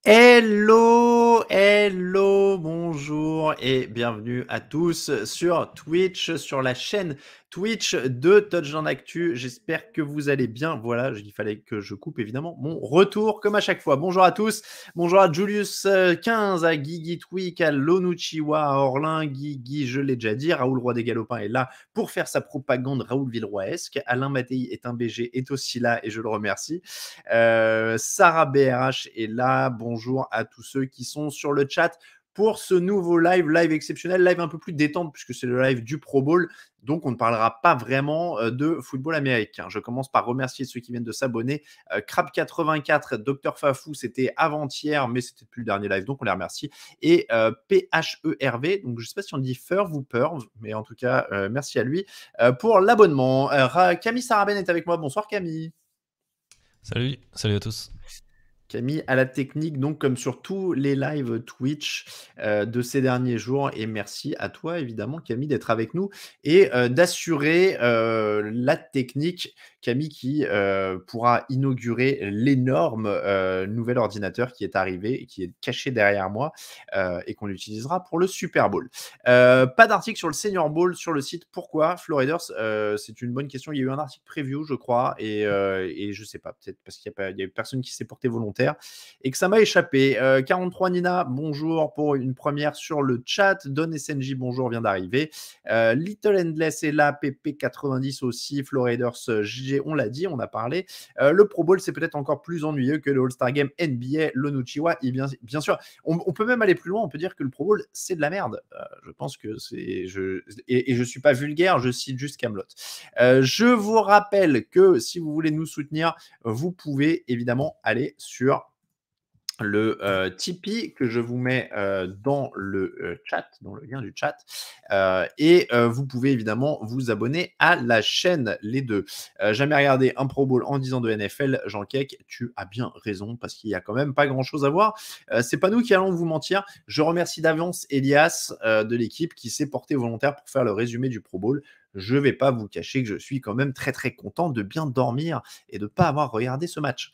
Hello, hello, bonjour et bienvenue à tous sur Twitch, sur la chaîne Twitch de Touchdown Actu. J'espère que vous allez bien. Voilà, il fallait que je coupe évidemment mon retour comme à chaque fois. Bonjour à tous, bonjour à Julius 15, à Guigui Tweak, à Lonuchiwa, à Orlin, Guigui, je l'ai déjà dit. Raoul Roi des Galopins est là pour faire sa propagande Raoul Villeroyesque. Alain Mattei est un BG, est aussi là et je le remercie. Sarah BRH est là. Bonjour à tous ceux qui sont sur le chat pour ce nouveau live exceptionnel, live un peu plus détente puisque c'est le live du Pro Bowl. Donc, on ne parlera pas vraiment de football américain. Je commence par remercier ceux qui viennent de s'abonner. Crab84, Dr Fafou, c'était avant-hier, mais c'était plus le dernier live, donc on les remercie. Et PHERV, donc je ne sais pas si on dit Furv ou Purv, mais en tout cas, merci à lui pour l'abonnement. Camille Saraben est avec moi. Bonsoir Camille. Salut à tous. Camille à la technique, donc comme sur tous les lives Twitch de ces derniers jours. Et merci à toi, évidemment, Camille, d'être avec nous et d'assurer la technique. Camille qui pourra inaugurer l'énorme nouvel ordinateur qui est arrivé et qui est caché derrière moi et qu'on utilisera pour le Super Bowl. Pas d'article sur le Senior Bowl sur le site. Pourquoi Floriders c'est une bonne question. Il y a eu un article preview, je crois, et je sais pas, peut-être parce qu'il y a eu personne qui s'est porté volontaire et que ça m'a échappé. 43 Nina, bonjour pour une première sur le chat. Don SNJ, bonjour, vient d'arriver. Little Endless est là, PP90 aussi, Floriders JG, on l'a dit, on a parlé. Le Pro Bowl, c'est peut-être encore plus ennuyeux que le All-Star Game NBA, l'Onuchiwa, et bien sûr, on peut même aller plus loin, on peut dire que le Pro Bowl, c'est de la merde. Je pense que c'est... Et je suis pas vulgaire, je cite juste Kaamelott. Je vous rappelle que si vous voulez nous soutenir, vous pouvez évidemment aller sur le Tipeee que je vous mets dans le chat, dans le lien du chat. Et vous pouvez évidemment vous abonner à la chaîne, les deux. Jamais regardé un Pro Bowl en 10 ans de NFL, Jean Keck, tu as bien raison, parce qu'il n'y a quand même pas grand-chose à voir. C'est pas nous qui allons vous mentir. Je remercie d'avance Elias de l'équipe qui s'est porté volontaire pour faire le résumé du Pro Bowl. Je vais pas vous cacher que je suis quand même très très content de bien dormir et de pas avoir regardé ce match.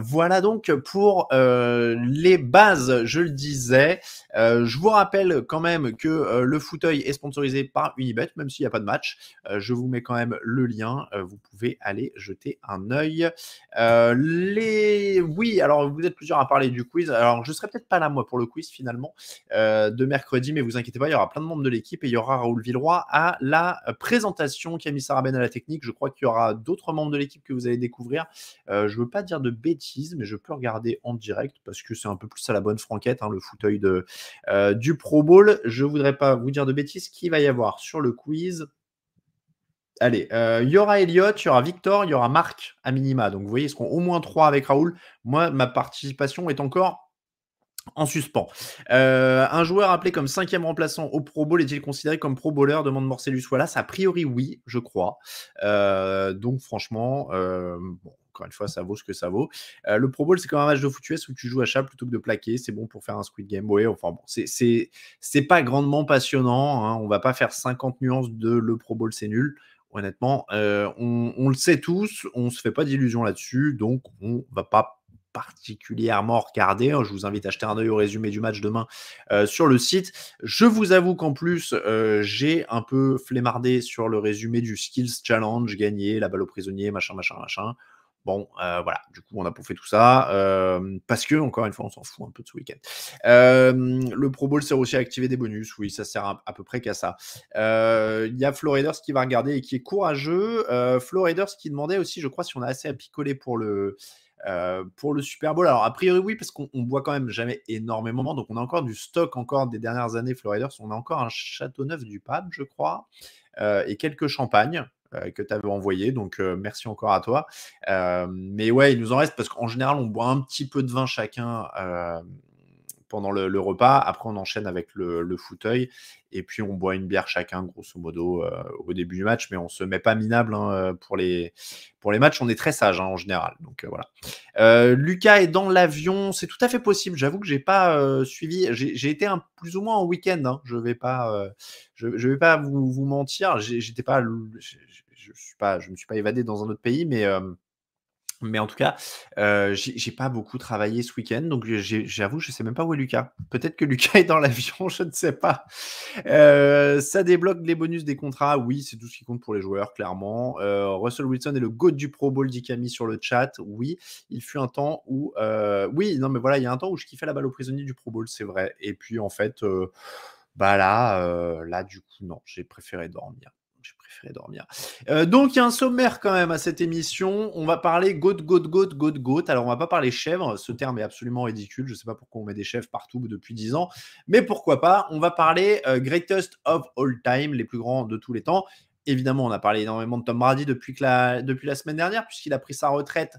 Voilà donc pour les bases, je le disais. Je vous rappelle quand même que le fauteuil est sponsorisé par Unibet, même s'il n'y a pas de match. Je vous mets quand même le lien. Vous pouvez aller jeter un œil. Oui, alors vous êtes plusieurs à parler du quiz. Alors je serai peut-être pas là moi pour le quiz finalement de mercredi, mais vous inquiétez pas, il y aura plein de membres de l'équipe et il y aura Raoul Villeroy à la présentation, Camille Saraben à la technique. Je crois qu'il y aura d'autres membres de l'équipe que vous allez découvrir. Je veux pas dire de bêtises, mais je peux regarder en direct parce que c'est un peu plus à la bonne franquette, hein, le fauteuil du Pro Bowl. Je voudrais pas vous dire de bêtises. Qui va y avoir sur le quiz? Allez, il y aura Elliot, il y aura Victor, il y aura Marc à minima. Donc vous voyez, ils seront au moins 3 avec Raoul. Moi, ma participation est encore en suspens. Un joueur appelé comme 5e remplaçant au Pro Bowl est-il considéré comme Pro Bowler demande Morcellus Wallace. A priori, oui, je crois. Donc, franchement, bon, encore une fois, ça vaut ce que ça vaut. Le Pro Bowl, c'est comme un match de foot US où tu joues à chat plutôt que de plaquer. C'est bon pour faire un Squid Game. Ouais, enfin bon, c'est pas grandement passionnant. Hein. On va pas faire 50 nuances de le Pro Bowl, c'est nul. Honnêtement, on le sait tous, on se fait pas d'illusions là-dessus, donc on va pas particulièrement regarder. Je vous invite à jeter un œil au résumé du match demain sur le site. Je vous avoue qu'en plus, j'ai un peu flemmardé sur le résumé du Skills Challenge, gagné, la balle au prisonnier, machin, machin, machin. Bon, voilà, du coup, on a bouffé tout ça, parce que, encore une fois, on s'en fout un peu de ce week-end. Le Pro Bowl sert aussi à activer des bonus, oui, ça sert à peu près qu'à ça. Il y a Floriders qui va regarder et qui est courageux. Floriders qui demandait aussi, je crois, si on a assez à picoler pour le Super Bowl. Alors, a priori, oui, parce qu'on boit quand même jamais énormément. Donc, on a encore du stock encore des dernières années, Floriders. On a encore un Châteauneuf du Pape, je crois, et quelques champagnes que tu avais envoyé. Donc, merci encore à toi. Mais ouais, il nous en reste parce qu'en général, on boit un petit peu de vin chacun pendant le repas. Après, on enchaîne avec le fauteuil. Et puis, on boit une bière chacun, grosso modo, au début du match. Mais on ne se met pas minable hein, pour les matchs. On est très sage hein, en général. Donc, voilà. Lucas est dans l'avion. C'est tout à fait possible. J'avoue que je n'ai pas suivi. J'ai été plus ou moins en week-end. Hein. Je ne vais pas, je vais pas vous mentir. J'étais pas, je me suis pas évadé dans un autre pays. Mais Mais en tout cas, j'ai pas beaucoup travaillé ce week-end, donc j'avoue, je sais même pas où est Lucas. Peut-être que Lucas est dans l'avion, je ne sais pas. Ça débloque les bonus des contrats. Oui, c'est tout ce qui compte pour les joueurs, clairement. Russell Wilson est le GOAT du Pro Bowl, dit Camille sur le chat. Oui, il fut un temps où... oui, non, mais voilà, il y a un temps où je kiffais la balle aux prisonniers du Pro Bowl, c'est vrai. Et puis, en fait, bah là, du coup, non, j'ai préféré dormir. Donc, il y a un sommaire quand même à cette émission. On va parler goat, goat, goat, goat, goat. Alors, on va pas parler chèvre. Ce terme est absolument ridicule. Je sais pas pourquoi on met des chèvres partout depuis 10 ans. Mais pourquoi pas. On va parler greatest of all time, les plus grands de tous les temps. Évidemment, on a parlé énormément de Tom Brady depuis la semaine dernière, puisqu'il a pris sa retraite.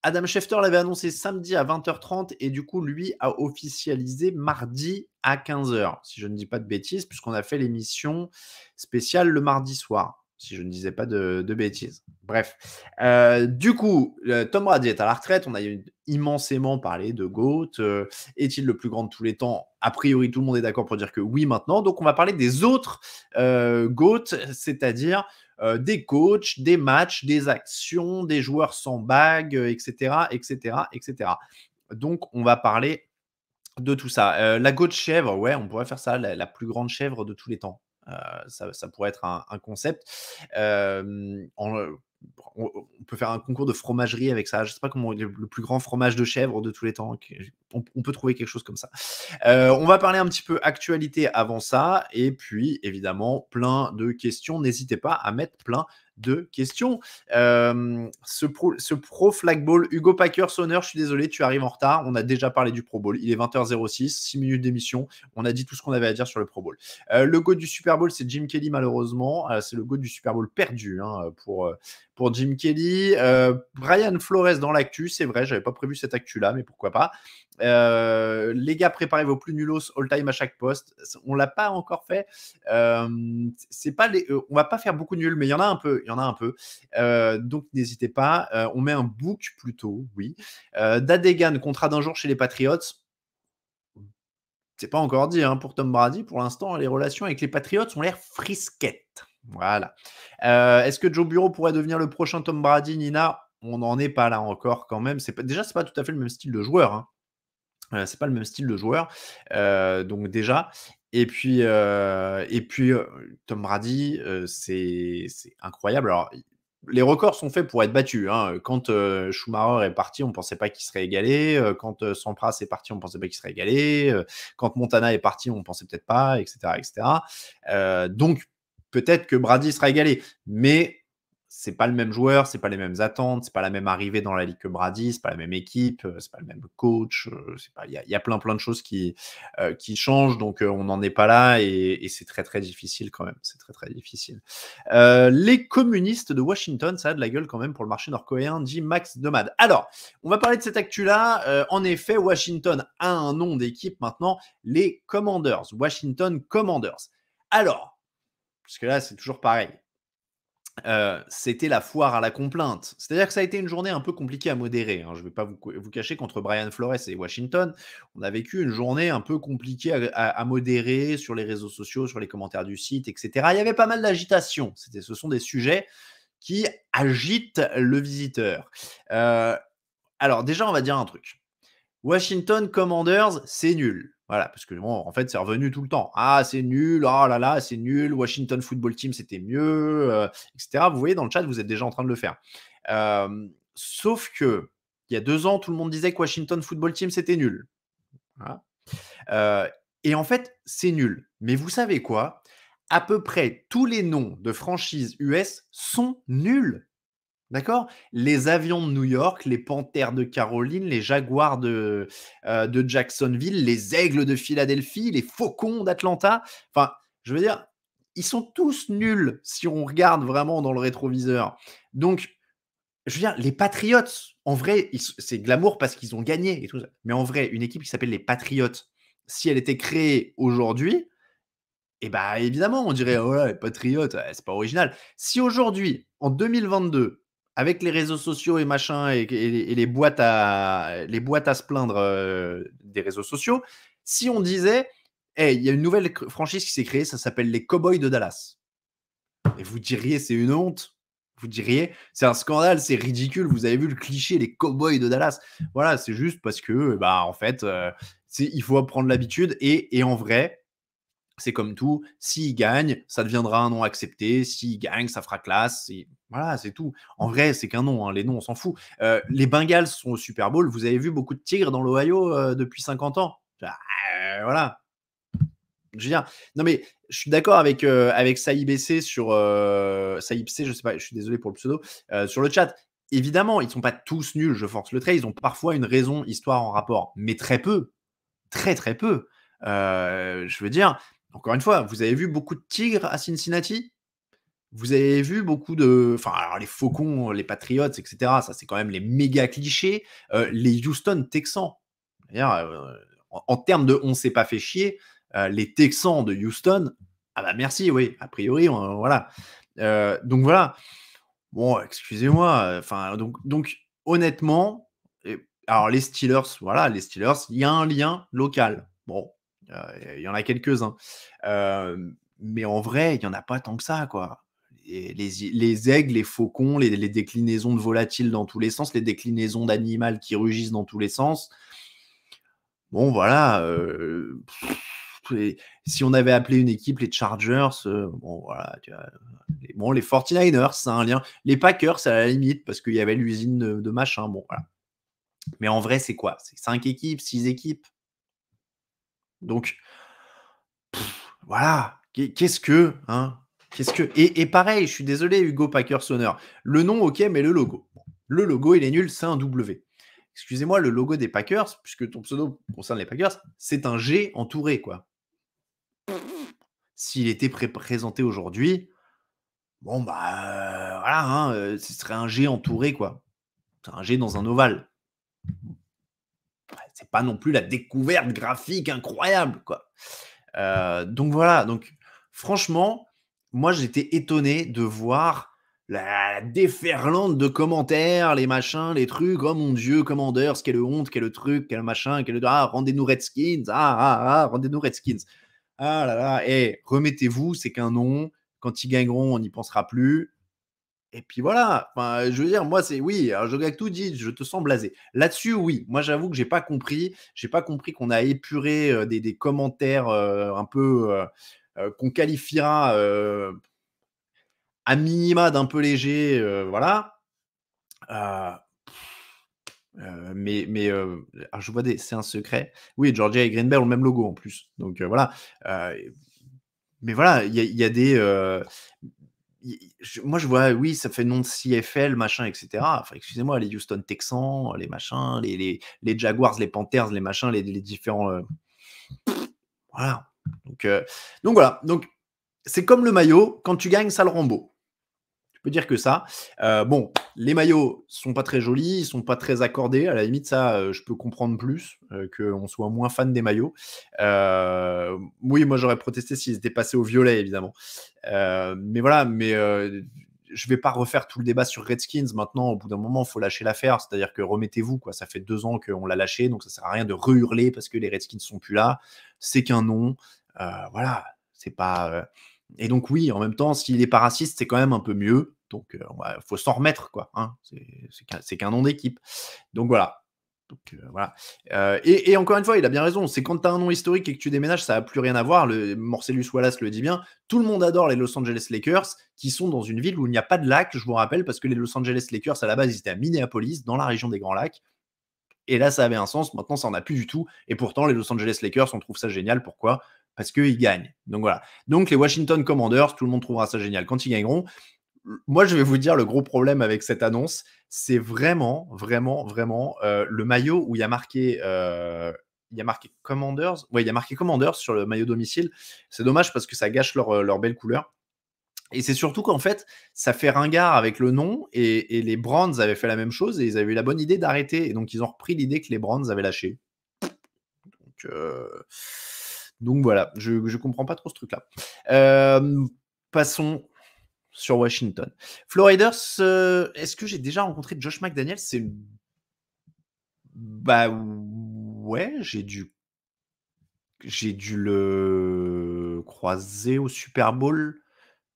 Adam Schefter l'avait annoncé samedi à 20h30 et du coup, lui a officialisé mardi à 15h, si je ne dis pas de bêtises, puisqu'on a fait l'émission spéciale le mardi soir, si je ne disais pas de bêtises. Bref. Du coup, Tom Brady est à la retraite. On a immensément parlé de GOAT. Est-il le plus grand de tous les temps? A priori, tout le monde est d'accord pour dire que oui maintenant. Donc, on va parler des autres GOAT, c'est-à-dire des coachs, des matchs, des actions, des joueurs sans bague, etc., etc., etc. Donc, on va parler de tout ça. La GOAT chèvre, ouais, on pourrait faire ça, la plus grande chèvre de tous les temps. Ça pourrait être un concept. On peut faire un concours de fromagerie avec ça. Je ne sais pas comment le plus grand fromage de chèvre de tous les temps. On peut trouver quelque chose comme ça. On va parler un petit peu actualité avant ça. Et puis, évidemment, plein de questions. N'hésitez pas à mettre plein de questions. Ce pro flag ball, Hugo Packer, Sonner, je suis désolé, tu arrives en retard. On a déjà parlé du Pro Bowl. Il est 20h06, 6 minutes d'émission. On a dit tout ce qu'on avait à dire sur le Pro Bowl. Le GOAT du Super Bowl, c'est Jim Kelly, malheureusement. C'est le GOAT du Super Bowl perdu pour Jim Kelly. Brian Flores dans l'actu, c'est vrai, j'avais pas prévu cette actu-là, mais pourquoi pas. Les gars, préparez vos plus nullos all-time à chaque poste. On l'a pas encore fait. C'est pas on va pas faire beaucoup de nuls, mais il y en a un peu. Donc n'hésitez pas. On met un book plutôt, oui. Dadegan, contrat d'un jour chez les Patriots. C'est pas encore dit pour Tom Brady. Pour l'instant, les relations avec les Patriots ont l'air frisquettes. Voilà. Est-ce que Joe Burrow pourrait devenir le prochain Tom Brady, Nina? On n'en est pas là encore quand même. Déjà, c'est pas tout à fait le même style de joueur. C'est pas le même style de joueur. Donc déjà. Et puis Tom Brady, c'est incroyable. Alors, les records sont faits pour être battus. Quand Schumacher est parti, on ne pensait pas qu'il serait égalé. Quand Sampras est parti, on ne pensait pas qu'il serait égalé. Quand Montana est parti, on ne pensait peut-être pas, etc. etc. Donc, peut-être que Brady sera égalé. Mais c'est pas le même joueur, c'est pas les mêmes attentes, c'est pas la même arrivée dans la ligue que Brady, c'est pas la même équipe, c'est pas le même coach, il y a plein de choses qui changent, donc on n'en est pas là et c'est très très difficile quand même, c'est très très difficile. Les communistes de Washington, ça a de la gueule quand même pour le marché nord-coréen, dit Max Nomad. Alors, on va parler de cette actu-là. En effet, Washington a un nom d'équipe maintenant, les Commanders, Washington Commanders. Alors, parce que là c'est toujours pareil. C'était la foire à la complainte. C'est-à-dire que ça a été une journée un peu compliquée à modérer. Je ne vais pas vous cacher qu'entre Brian Flores et Washington, on a vécu une journée un peu compliquée à modérer sur les réseaux sociaux, sur les commentaires du site, etc. Il y avait pas mal d'agitation. Ce sont des sujets qui agitent le visiteur. Alors déjà, on va dire un truc. Washington Commanders, c'est nul. Voilà, parce que bon, en fait, c'est revenu tout le temps. Ah, c'est nul, oh là là, c'est nul. Washington Football Team, c'était mieux, etc. Vous voyez, dans le chat, vous êtes déjà en train de le faire. Sauf que, il y a 2 ans, tout le monde disait que Washington Football Team, c'était nul. Voilà. Et en fait, c'est nul. Mais vous savez quoi? À peu près tous les noms de franchises US sont nuls. D'accord? Les Avions de New York, les Panthères de Caroline, les Jaguars de Jacksonville, les Aigles de Philadelphie, les Faucons d'Atlanta. Enfin, je veux dire, ils sont tous nuls si on regarde vraiment dans le rétroviseur. Donc, je veux dire, les Patriots, en vrai, c'est glamour parce qu'ils ont gagné et tout ça. Mais en vrai, une équipe qui s'appelle les Patriots, si elle était créée aujourd'hui, eh ben, évidemment, on dirait, oh là, les Patriotes, c'est pas original. Si aujourd'hui, en 2022, avec les réseaux sociaux et machin, et les boîtes à se plaindre des réseaux sociaux, si on disait, hey, il y a une nouvelle franchise qui s'est créée, ça s'appelle les Cowboys de Dallas. Et vous diriez, c'est une honte. Vous diriez, c'est un scandale, c'est ridicule. Vous avez vu le cliché, les cowboys de Dallas. Voilà, c'est juste parce que, bah, en fait, il faut prendre l'habitude. Et en vrai, c'est comme tout. S'il gagne, ça deviendra un nom accepté. S'il gagne, ça fera classe. Voilà, c'est tout. En vrai, c'est qu'un nom. Hein. Les noms, on s'en fout. Les Bengals sont au Super Bowl. Vous avez vu beaucoup de tigres dans l'Ohio depuis 50 ans. Voilà. Je veux dire, non mais je suis d'accord avec Saïb BC sur Saïb C, je sais pas, je suis désolé pour le pseudo, sur le chat. Évidemment, ils sont pas tous nuls, je force le trait, ils ont parfois une raison, histoire en rapport, mais très peu, très très peu. Je veux dire, encore une fois, vous avez vu beaucoup de tigres à Cincinnati? Vous avez vu beaucoup de, enfin, alors les Faucons, les Patriots, etc. Ça, c'est quand même les méga clichés. Les Houston Texans, d'ailleurs, en termes de on s'est pas fait chier, les Texans de Houston, ah bah merci, oui, a priori, voilà. Donc voilà. Bon, excusez-moi, enfin, donc honnêtement, alors les Steelers, voilà, les Steelers, il y a un lien local. Bon, il y en a quelques-uns. Mais en vrai, il y en a pas tant que ça, quoi. Et les aigles, les faucons, les déclinaisons de volatiles dans tous les sens, les déclinaisons d'animal qui rugissent dans tous les sens. Bon, voilà, si on avait appelé une équipe les Chargers, bon, voilà, tu vois, bon, les 49ers, c'est un lien. Les Packers, à la limite, parce qu'il y avait l'usine de machin, bon, voilà. Mais en vrai, c'est quoi? C'est 5 équipes, 6 équipes. Donc, voilà, qu'est-ce que, hein? Qu'est-ce que. Et pareil, je suis désolé, Hugo Packers Honor. Le nom, ok, mais le logo. Bon, le logo, il est nul, c'est un W. Excusez-moi, le logo des Packers, puisque ton pseudo concerne les Packers, c'est un G entouré, quoi. S'il était présenté aujourd'hui, bon, bah, voilà, hein, ce serait un G entouré, quoi. C'est un G dans un ovale. C'est pas non plus la découverte graphique incroyable, quoi. Donc voilà, donc franchement, moi j'étais étonné de voir la déferlante de commentaires, les machins, les trucs. Oh mon Dieu, Commanders, quelle honte, quel truc, quel machin, quel ah, rendez-nous Redskins, rendez-nous Redskins. Ah là là, et remettez-vous, c'est qu'un nom. Quand ils gagneront, on n'y pensera plus. Et puis voilà, enfin, je veux dire, moi, c'est oui, alors Jogactu dit, je te sens blasé. Là-dessus, oui, moi, j'avoue que j'ai pas compris qu'on a épuré des commentaires un peu qu'on qualifiera à minima d'un peu léger, voilà. Euh, alors je vois c'est un secret. Oui, Georgia et Green Bay ont le même logo en plus. Donc voilà. Euh, mais voilà, il y a des. Moi, je vois, oui, ça fait nom de CFL, machin, etc. Enfin, excusez-moi, les Houston Texans, les machins, les Jaguars, les Panthers, les machins, les différents. Voilà. Donc voilà. Donc, c'est comme le maillot, quand tu gagnes, ça le rend beau. Je peux dire que ça. Bon, les maillots sont pas très jolis, ils sont pas très accordés. À la limite, ça, je peux comprendre plus qu'on soit moins fan des maillots. Oui, moi j'aurais protesté s'ils étaient passés au violet, évidemment. Mais voilà, je vais pas refaire tout le débat sur Redskins. Maintenant, au bout d'un moment, il faut lâcher l'affaire. C'est-à-dire que remettez-vous, quoi. Ça fait 2 ans qu'on l'a lâché, donc ça sert à rien de re-hurler parce que les Redskins sont plus là. C'est qu'un nom. Voilà, c'est pas. Et donc oui, en même temps, s'il est pas raciste, c'est quand même un peu mieux. Donc faut s'en remettre, quoi. Hein. C'est qu'un nom d'équipe. Donc voilà. Voilà. Et encore une fois, il a bien raison. C'est quand tu as un nom historique et que tu déménages, ça n'a plus rien à voir. Marcellus Wallace le dit bien. Tout le monde adore les Los Angeles Lakers, qui sont dans une ville où il n'y a pas de lac, je vous rappelle, parce que les Los Angeles Lakers, à la base, ils étaient à Minneapolis, dans la région des Grands Lacs. Et là, ça avait un sens. Maintenant, ça n'en a plus du tout. Et pourtant, les Los Angeles Lakers, on trouve ça génial. Pourquoi? Parce qu'ils gagnent. Donc voilà. Donc les Washington Commanders, tout le monde trouvera ça génial quand ils gagneront. Moi, je vais vous dire le gros problème avec cette annonce, c'est vraiment, vraiment, vraiment le maillot où il y a marqué Commanders. Ouais, il y a marqué Commanders sur le maillot domicile. C'est dommage parce que ça gâche leur belle couleur. Et c'est surtout qu'en fait, ça fait ringard avec le nom et les Browns avaient fait la même chose et ils avaient eu la bonne idée d'arrêter. Et donc, ils ont repris l'idée que les Browns avaient lâché. Donc voilà, je comprends pas trop ce truc-là. Passons sur Washington. Floriders, est-ce que j'ai déjà rencontré Josh McDaniels? Bah ouais, j'ai dû le croiser au Super Bowl.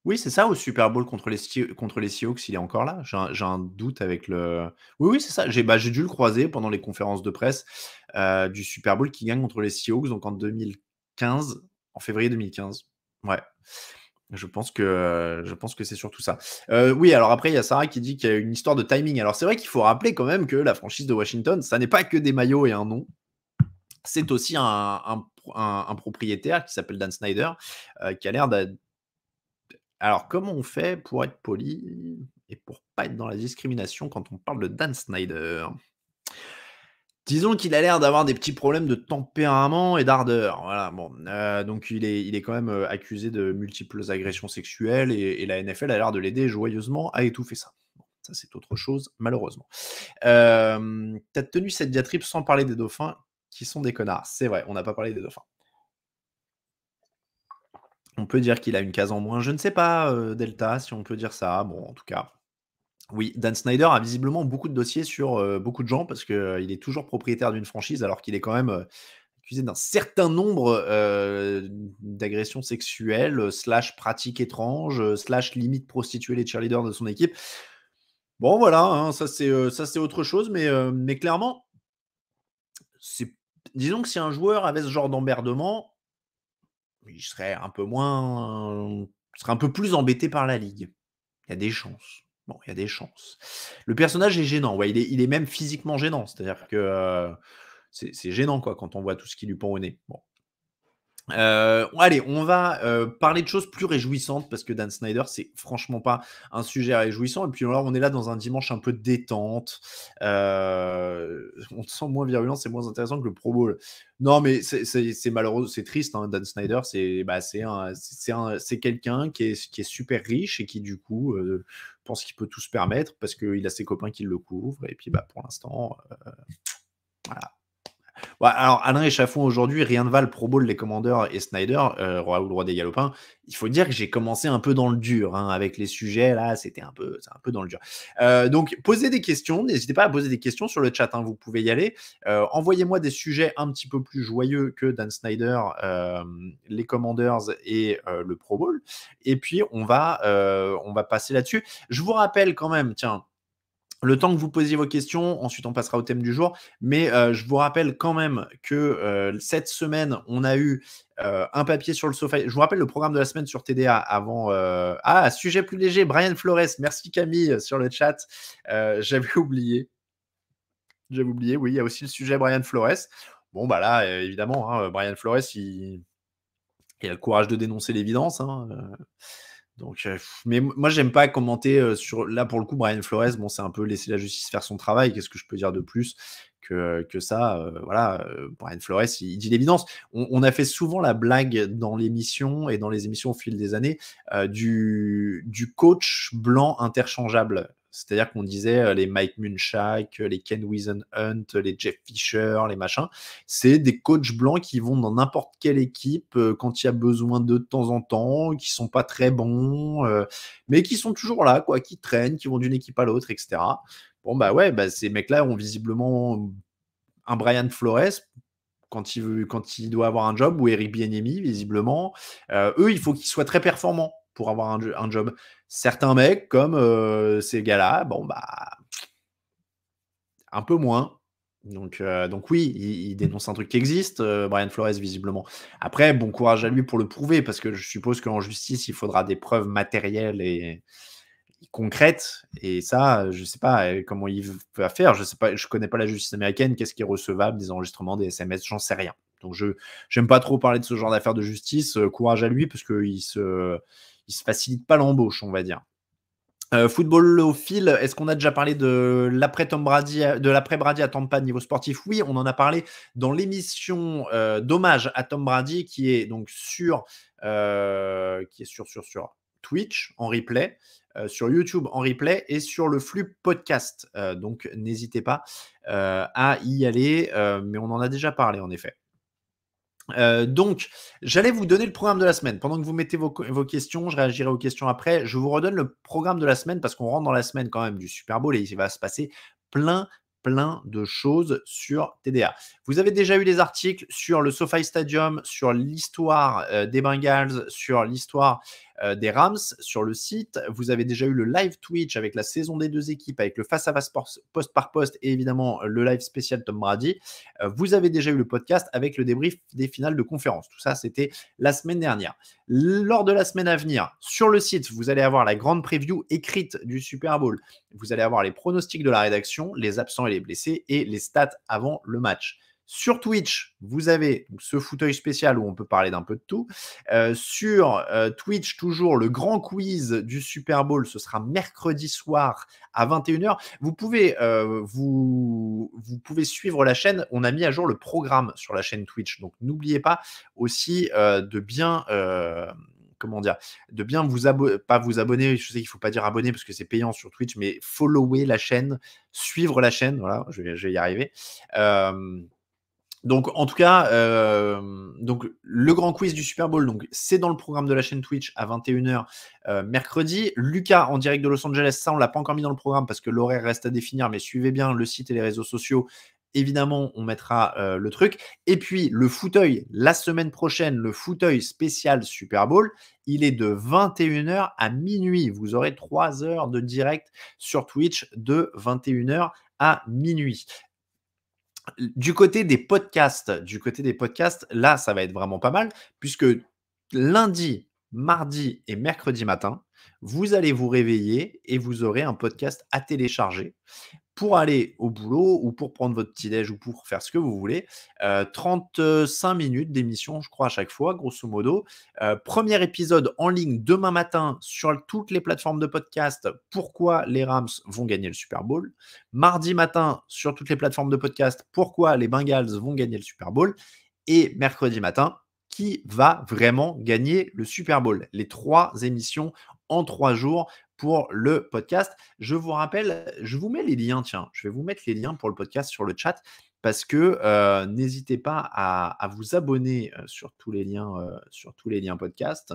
Oui, c'est ça, au Super Bowl contre les Seahawks, il est encore là? J'ai un doute avec le oui, oui, c'est ça. J'ai dû le croiser pendant les conférences de presse, du Super Bowl qui gagne contre les Seahawks, donc en 2015, en février 2015. Ouais, je pense que c'est surtout ça. Oui, alors après, il y a Sarah qui dit qu'il y a une histoire de timing. Alors c'est vrai qu'il faut rappeler quand même que la franchise de Washington, ça n'est pas que des maillots et un nom. C'est aussi un propriétaire qui s'appelle Dan Snyder, qui a l'air d'être alors, comment on fait pour être poli et pour pas être dans la discrimination quand on parle de Dan Snyder? Disons qu'il a l'air d'avoir des petits problèmes de tempérament et d'ardeur. Voilà, bon, donc il est quand même, accusé de multiples agressions sexuelles et la NFL a l'air de l'aider joyeusement à étouffer ça. Bon, ça c'est autre chose, malheureusement. Tu tenu cette diatribe sans parler des dauphins qui sont des connards. C'est vrai, on n'a pas parlé des dauphins. On peut dire qu'il a une case en moins. Je ne sais pas, Delta, si on peut dire ça. Bon, en tout cas, oui, Dan Snyder a visiblement beaucoup de dossiers sur, beaucoup de gens parce qu'il est toujours propriétaire d'une franchise alors qu'il est quand même, accusé d'un certain nombre, d'agressions sexuelles, slash pratiques étranges, slash limite prostituer les cheerleaders de son équipe. Bon voilà, hein, ça c'est autre chose mais clairement, c'est disons que si un joueur avait ce genre d'emmerdement, il serait un peu moins il serait un peu plus embêté par la ligue. Il y a des chances. Bon, il y a des chances. Le personnage est gênant, ouais, il est même physiquement gênant. C'est-à-dire que, c'est gênant, quoi, quand on voit tout ce qui lui pend au nez. Bon. Allez, on va, parler de choses plus réjouissantes parce que Dan Snyder, c'est franchement pas un sujet réjouissant et puis alors on est là dans un dimanche un peu détente, on te sent moins virulent, c'est moins intéressant que le Pro Bowl. Non, mais c'est malheureux, c'est triste, hein, Dan Snyder, c'est quelqu'un qui est super riche et qui du coup, pense qu'il peut tout se permettre parce qu'il a ses copains qui le couvrent et puis, bah, pour l'instant, voilà. Ouais, alors Alain Échaffon aujourd'hui, rien ne va le Pro Bowl, les Commandeurs et Snyder, Raoul Roi des Galopins. Il faut dire que j'ai commencé un peu dans le dur, hein, avec les sujets là, c'est un peu dans le dur. Donc posez des questions, n'hésitez pas à poser des questions sur le chat, hein, vous pouvez y aller. Envoyez-moi des sujets un petit peu plus joyeux que Dan Snyder, les Commanders et le Pro Bowl. Et puis on va passer là-dessus. Je vous rappelle quand même, tiens, le temps que vous posiez vos questions, ensuite on passera au thème du jour. Mais je vous rappelle quand même que cette semaine, on a eu un papier sur le SoFi. Je vous rappelle le programme de la semaine sur TDA avant. Sujet plus léger, Brian Flores. Merci Camille sur le chat. J'avais oublié. Oui, il y a aussi le sujet Brian Flores. Bon, bah là, évidemment, hein, Brian Flores, il a le courage de dénoncer l'évidence. Hein, donc, mais moi, j'aime pas commenter sur. Là, pour le coup, Brian Flores, bon, c'est un peu laisser la justice faire son travail. Qu'est-ce que je peux dire de plus que ça voilà, Brian Flores, il dit l'évidence. On a fait souvent la blague dans l'émission et dans les émissions au fil des années du coach blanc interchangeable. C'est-à-dire qu'on disait les Mike Munchak, les Ken Wisenhunt, les Jeff Fisher, les machins. C'est des coachs blancs qui vont dans n'importe quelle équipe quand il y a besoin d'eux de temps en temps, qui sont pas très bons, mais qui sont toujours là, quoi, qui traînent, qui vont d'une équipe à l'autre, etc. Bon, bah ouais, bah, ces mecs-là ont visiblement un Brian Flores quand il doit avoir un job, ou Eric Bieniemy, visiblement. Eux, il faut qu'ils soient très performants pour avoir un job. Certains mecs, comme ces gars-là, bon, bah, un peu moins. Donc oui, il dénonce un truc qui existe, Brian Flores, visiblement. Après, bon courage à lui pour le prouver, parce que je suppose qu'en justice, il faudra des preuves matérielles et concrètes. Et ça, je sais pas comment il va faire. Je sais pas, je connais pas la justice américaine. Qu'est-ce qui est recevable, des enregistrements, des SMS, j'en sais rien. Donc je j'aime pas trop parler de ce genre d'affaires de justice. Courage à lui, parce qu'il se facilite pas l'embauche, on va dire. Football au fil, est-ce qu'on a déjà parlé de l'après Tom Brady, de l'après Brady à Tampa niveau sportif? Oui, on en a parlé dans l'émission d'hommage à Tom Brady qui est donc sur Twitch en replay, sur YouTube en replay et sur le flux podcast. Donc n'hésitez pas à y aller, mais on en a déjà parlé en effet. Donc, j'allais vous donner le programme de la semaine. Pendant que vous mettez vos questions, je réagirai aux questions après. Je vous redonne le programme de la semaine parce qu'on rentre dans la semaine quand même du Super Bowl et il va se passer plein de choses sur TDA. Vous avez déjà eu les articles sur le SoFi Stadium, sur l'histoire des Bengals, sur l'histoire des Rams sur le site. Vous avez déjà eu le live Twitch avec la saison des deux équipes, avec le face-à-face poste par poste et évidemment le live spécial Tom Brady. Vous avez déjà eu le podcast avec le débrief des finales de conférence. Tout ça, c'était la semaine dernière. Lors de la semaine à venir, sur le site, vous allez avoir la grande preview écrite du Super Bowl. Vous allez avoir les pronostics de la rédaction, les absents et les blessés et les stats avant le match. Sur Twitch, vous avez ce fauteuil spécial où on peut parler d'un peu de tout. Sur Twitch, toujours le grand quiz du Super Bowl. Ce sera mercredi soir à 21h. Vous pouvez suivre la chaîne. On a mis à jour le programme sur la chaîne Twitch. Donc, n'oubliez pas aussi de bien... de bien pas vous abonner, je sais qu'il ne faut pas dire abonner parce que c'est payant sur Twitch, mais follower la chaîne, suivre la chaîne, voilà, je vais y arriver. Donc, en tout cas, donc, le grand quiz du Super Bowl, donc, c'est dans le programme de la chaîne Twitch à 21h mercredi. Lucas en direct de Los Angeles, ça, on ne l'a pas encore mis dans le programme parce que l'horaire reste à définir, mais suivez bien le site et les réseaux sociaux. Évidemment, on mettra le truc. Et puis, le fauteuil, la semaine prochaine, le fauteuil spécial Super Bowl, il est de 21h à minuit. Vous aurez 3 heures de direct sur Twitch de 21h à minuit. Du côté des podcasts, là, ça va être vraiment pas mal, puisque lundi, mardi et mercredi matin, vous allez vous réveiller et vous aurez un podcast à télécharger pour aller au boulot ou pour prendre votre petit-déj ou pour faire ce que vous voulez. 35 minutes d'émission, je crois, à chaque fois, grosso modo. Premier épisode en ligne demain matin sur toutes les plateformes de podcast. Pourquoi les Rams vont gagner le Super Bowl. Mardi matin sur toutes les plateformes de podcast. Pourquoi les Bengals vont gagner le Super Bowl. Et mercredi matin, qui va vraiment gagner le Super Bowl. Les 3 émissions en 3 jours pour le podcast. Je vous rappelle, je vous mets les liens, tiens, je vais vous mettre les liens pour le podcast sur le chat parce que n'hésitez pas à vous abonner sur tous les liens podcast.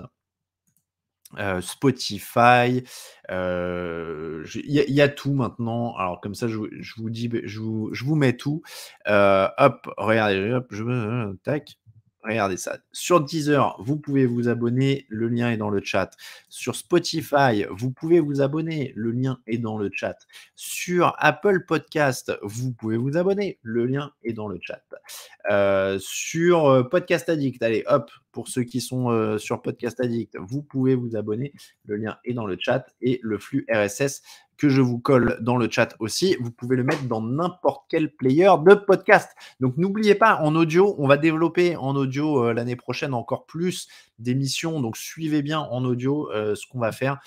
Spotify, il y a tout maintenant. Alors comme ça, je vous dis, je vous mets tout. Hop, regardez, hop, tac. Regardez ça. Sur Deezer, vous pouvez vous abonner. Le lien est dans le chat. Sur Spotify, vous pouvez vous abonner. Le lien est dans le chat. Sur Apple Podcast, vous pouvez vous abonner. Le lien est dans le chat. Sur Podcast Addict, allez, hop, pour ceux qui sont sur Podcast Addict, vous pouvez vous abonner. Le lien est dans le chat et le flux RSS que je vous colle dans le chat aussi. Vous pouvez le mettre dans n'importe quel player de podcast. Donc, n'oubliez pas, en audio, on va développer en audio l'année prochaine encore plus d'émissions. Donc, suivez bien en audio ce qu'on va faire.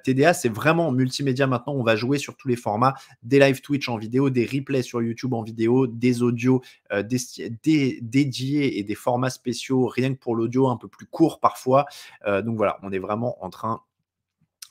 TDA, c'est vraiment multimédia maintenant. On va jouer sur tous les formats, des live Twitch en vidéo, des replays sur YouTube en vidéo, des audios dédiés et des formats spéciaux, rien que pour l'audio, un peu plus court parfois. Donc voilà, on est vraiment en train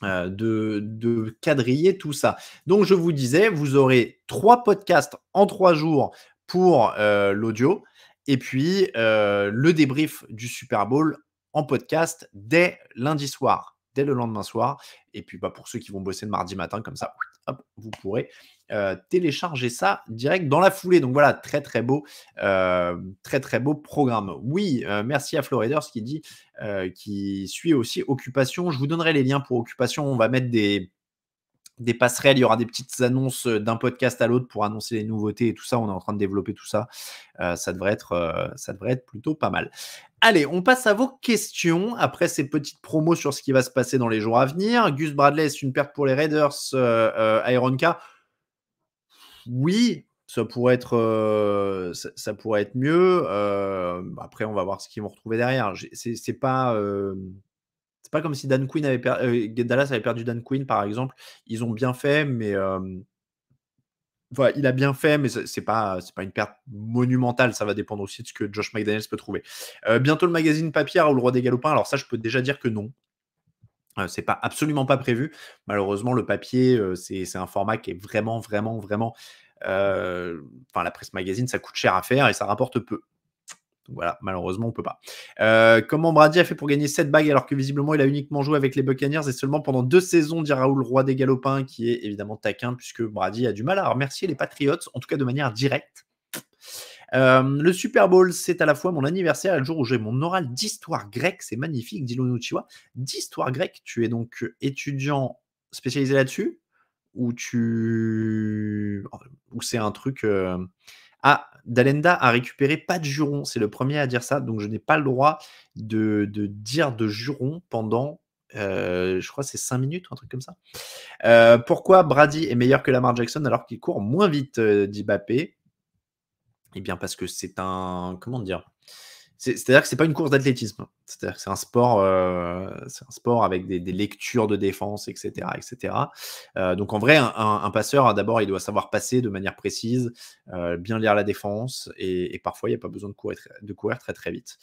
de quadriller tout ça. Donc, je vous disais, vous aurez 3 podcasts en 3 jours pour l'audio et puis le débrief du Super Bowl en podcast dès lundi soir, dès le lendemain soir. Et puis, pour ceux qui vont bosser le mardi matin, comme ça, hop, vous pourrez télécharger ça direct dans la foulée. Donc voilà, très très beau programme. Oui, merci à Floriders qui dit qui suit aussi Occupation. Je vous donnerai les liens pour Occupation. On va mettre des passerelles, il y aura des petites annonces d'un podcast à l'autre pour annoncer les nouveautés et tout ça. On est en train de développer tout ça. Ça devrait être plutôt pas mal. Allez, on passe à vos questions après ces petites promos sur ce qui va se passer dans les jours à venir. Gus Bradley, est-ce une perte pour les Raiders? Ironka, oui, ça pourrait être mieux. Après, on va voir ce qu'ils vont retrouver derrière. C'est pas comme si Dallas avait perdu Dan Quinn, par exemple. Ils ont bien fait, mais il a bien fait, mais c'est pas une perte monumentale. Ça va dépendre aussi de ce que Josh McDaniels peut trouver. Bientôt le magazine papier ou le Roi des Galopins. Alors ça, je peux déjà dire que non. C'est absolument pas prévu. Malheureusement, le papier, c'est un format qui est vraiment la presse magazine, ça coûte cher à faire et ça rapporte peu. Donc voilà, malheureusement, on peut pas. Comment Brady a fait pour gagner 7 bagues alors que visiblement, il a uniquement joué avec les Buccaneers et seulement pendant 2 saisons, dit Raoul, Roi des Galopins, qui est évidemment taquin puisque Brady a du mal à remercier les Patriots, en tout cas de manière directe. Le Super Bowl, c'est à la fois mon anniversaire et le jour où j'ai mon oral d'histoire grecque. C'est magnifique, Dilo Nuchiwa. D'histoire grecque, tu es donc étudiant spécialisé là-dessus ou ou c'est un truc. Ah, Dalenda a récupéré pas de juron. C'est le premier à dire ça. Donc, je n'ai pas le droit de dire de juron pendant, je crois, que c'est 5 minutes ou un truc comme ça. Pourquoi Brady est meilleur que Lamar Jackson alors qu'il court moins vite, dit Mbappé? Eh bien, parce que c'est un. Comment dire? C'est-à-dire que c'est pas une course d'athlétisme. C'est-à-dire que c'est un sport avec des lectures de défense, etc., etc. Donc en vrai, un passeur, d'abord, il doit savoir passer de manière précise, bien lire la défense, et parfois il n'y a pas besoin de courir très très vite.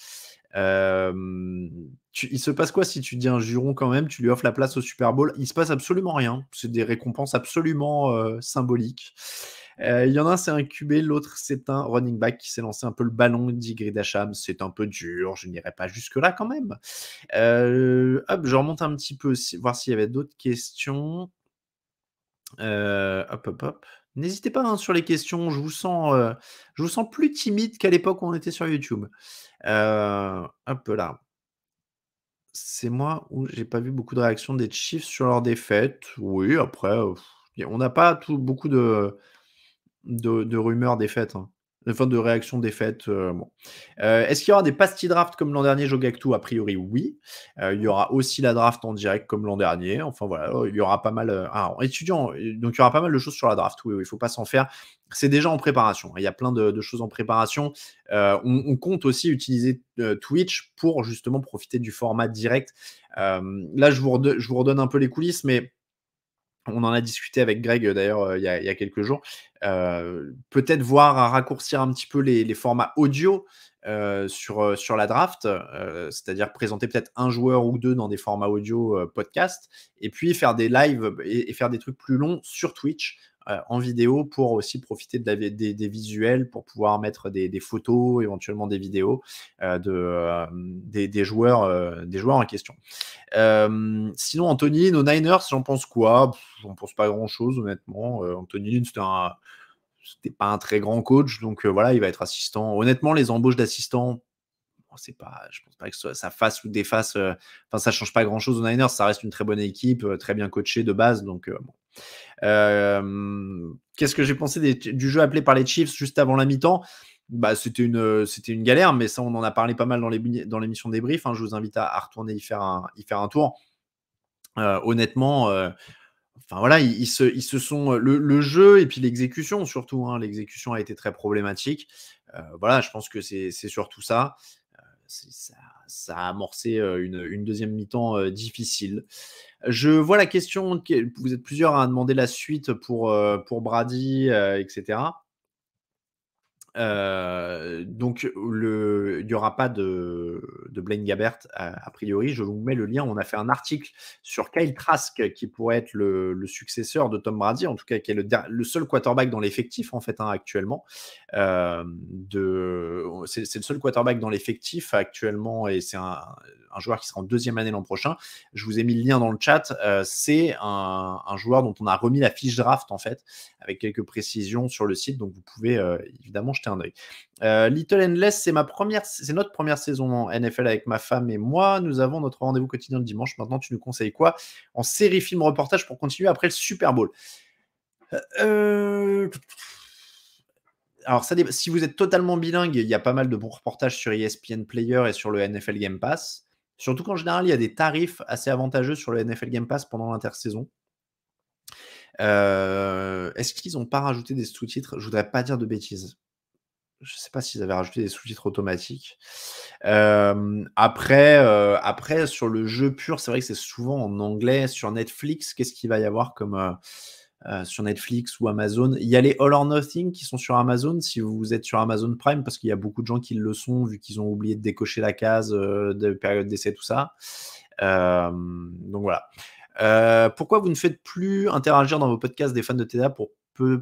Il se passe quoi si tu dis un juron quand même? Tu lui offres la place au Super Bowl? Il se passe absolument rien. C'est des récompenses absolument symboliques. Il y en a un, c'est un QB, l'autre, c'est un running back qui s'est lancé un peu le ballon, dit Gridacham. C'est un peu dur, je n'irai pas jusque-là quand même. Hop, je remonte un petit peu, voir s'il y avait d'autres questions. Hop, hop, hop. N'hésitez pas hein, sur les questions, je vous sens plus timide qu'à l'époque où on était sur YouTube. Hop là. C'est moi où j'ai pas vu beaucoup de réactions des Chiefs sur leur défaite. Oui, après, on n'a pas beaucoup de rumeurs défaites, hein. Enfin, de réactions défaites. Bon. Est-ce qu'il y aura des pastilles draft comme l'an dernier, Jogactu? A priori, oui. Il y aura aussi la draft en direct comme l'an dernier. Enfin, voilà, il y aura pas mal. Étudiant, donc il y aura pas mal de choses sur la draft. Oui, il ne faut pas s'en faire. C'est déjà en préparation. Il y a plein de choses en préparation. On compte aussi utiliser Twitch pour justement profiter du format direct. Là, je vous redonne un peu les coulisses, mais on en a discuté avec Greg d'ailleurs il y a quelques jours. Peut-être voir à raccourcir un petit peu les formats audio sur la draft, c'est-à-dire présenter peut-être un joueur ou deux dans des formats audio podcast, et puis faire des lives et faire des trucs plus longs sur Twitch en vidéo pour aussi profiter des visuels, pour pouvoir mettre des photos, éventuellement des vidéos des joueurs en question. Sinon, Anthony, nos Niners, j'en pense quoi? J'en pense pas grand-chose, honnêtement. Anthony Lynn, c'était pas un très grand coach, donc voilà, il va être assistant. Honnêtement, les embauches d'assistants, c'est pas, je pense pas que ça fasse ou défasse. Enfin, ça change pas grand-chose aux Niners. Ça reste une très bonne équipe, très bien coachée de base, donc bon. Qu'est-ce que j'ai pensé du jeu appelé par les Chiefs juste avant la mi-temps? Bah, c'était une galère, mais ça, on en a parlé pas mal dans l'émission débrief. Hein. Je vous invite à retourner y faire un tour. Honnêtement, enfin voilà, ils se sont le jeu et puis l'exécution surtout. Hein, l'exécution a été très problématique. Voilà, je pense que c'est surtout ça. Ça a amorcé une deuxième mi-temps difficile. Je vois la question, vous êtes plusieurs à demander la suite pour Brady, etc. Donc il n'y aura pas de Blaine Gabbert a priori. Je vous mets le lien. On a fait un article sur Kyle Trask qui pourrait être le successeur de Tom Brady, en tout cas qui est le seul quarterback dans l'effectif en fait actuellement. C'est le seul quarterback dans l'effectif actuellement et c'est un joueur qui sera en deuxième année l'an prochain. Je vous ai mis le lien dans le chat. C'est un joueur dont on a remis la fiche draft en fait avec quelques précisions sur le site, donc vous pouvez évidemment jeter un œil. Little Endless, c'est notre première saison en NFL avec ma femme et moi. Nous avons notre rendez-vous quotidien le dimanche. Maintenant, tu nous conseilles quoi en série, film, reportage pour continuer après le Super Bowl? Alors, si vous êtes totalement bilingue, il y a pas mal de bons reportages sur ESPN Player et sur le NFL Game Pass. Surtout qu'en général, il y a des tarifs assez avantageux sur le NFL Game Pass pendant l'intersaison. Est-ce qu'ils n'ont pas rajouté des sous-titres? Je voudrais pas dire de bêtises. Je sais pas s'ils avaient rajouté des sous-titres automatiques. Après, sur le jeu pur, c'est vrai que c'est souvent en anglais. Sur Netflix, qu'est-ce qu'il va y avoir comme sur Netflix ou Amazon? Il y a les All or Nothing qui sont sur Amazon, si vous êtes sur Amazon Prime, parce qu'il y a beaucoup de gens qui le sont, vu qu'ils ont oublié de décocher la case de période d'essai, tout ça. Donc voilà. Pourquoi vous ne faites plus interagir dans vos podcasts des fans de TDA pour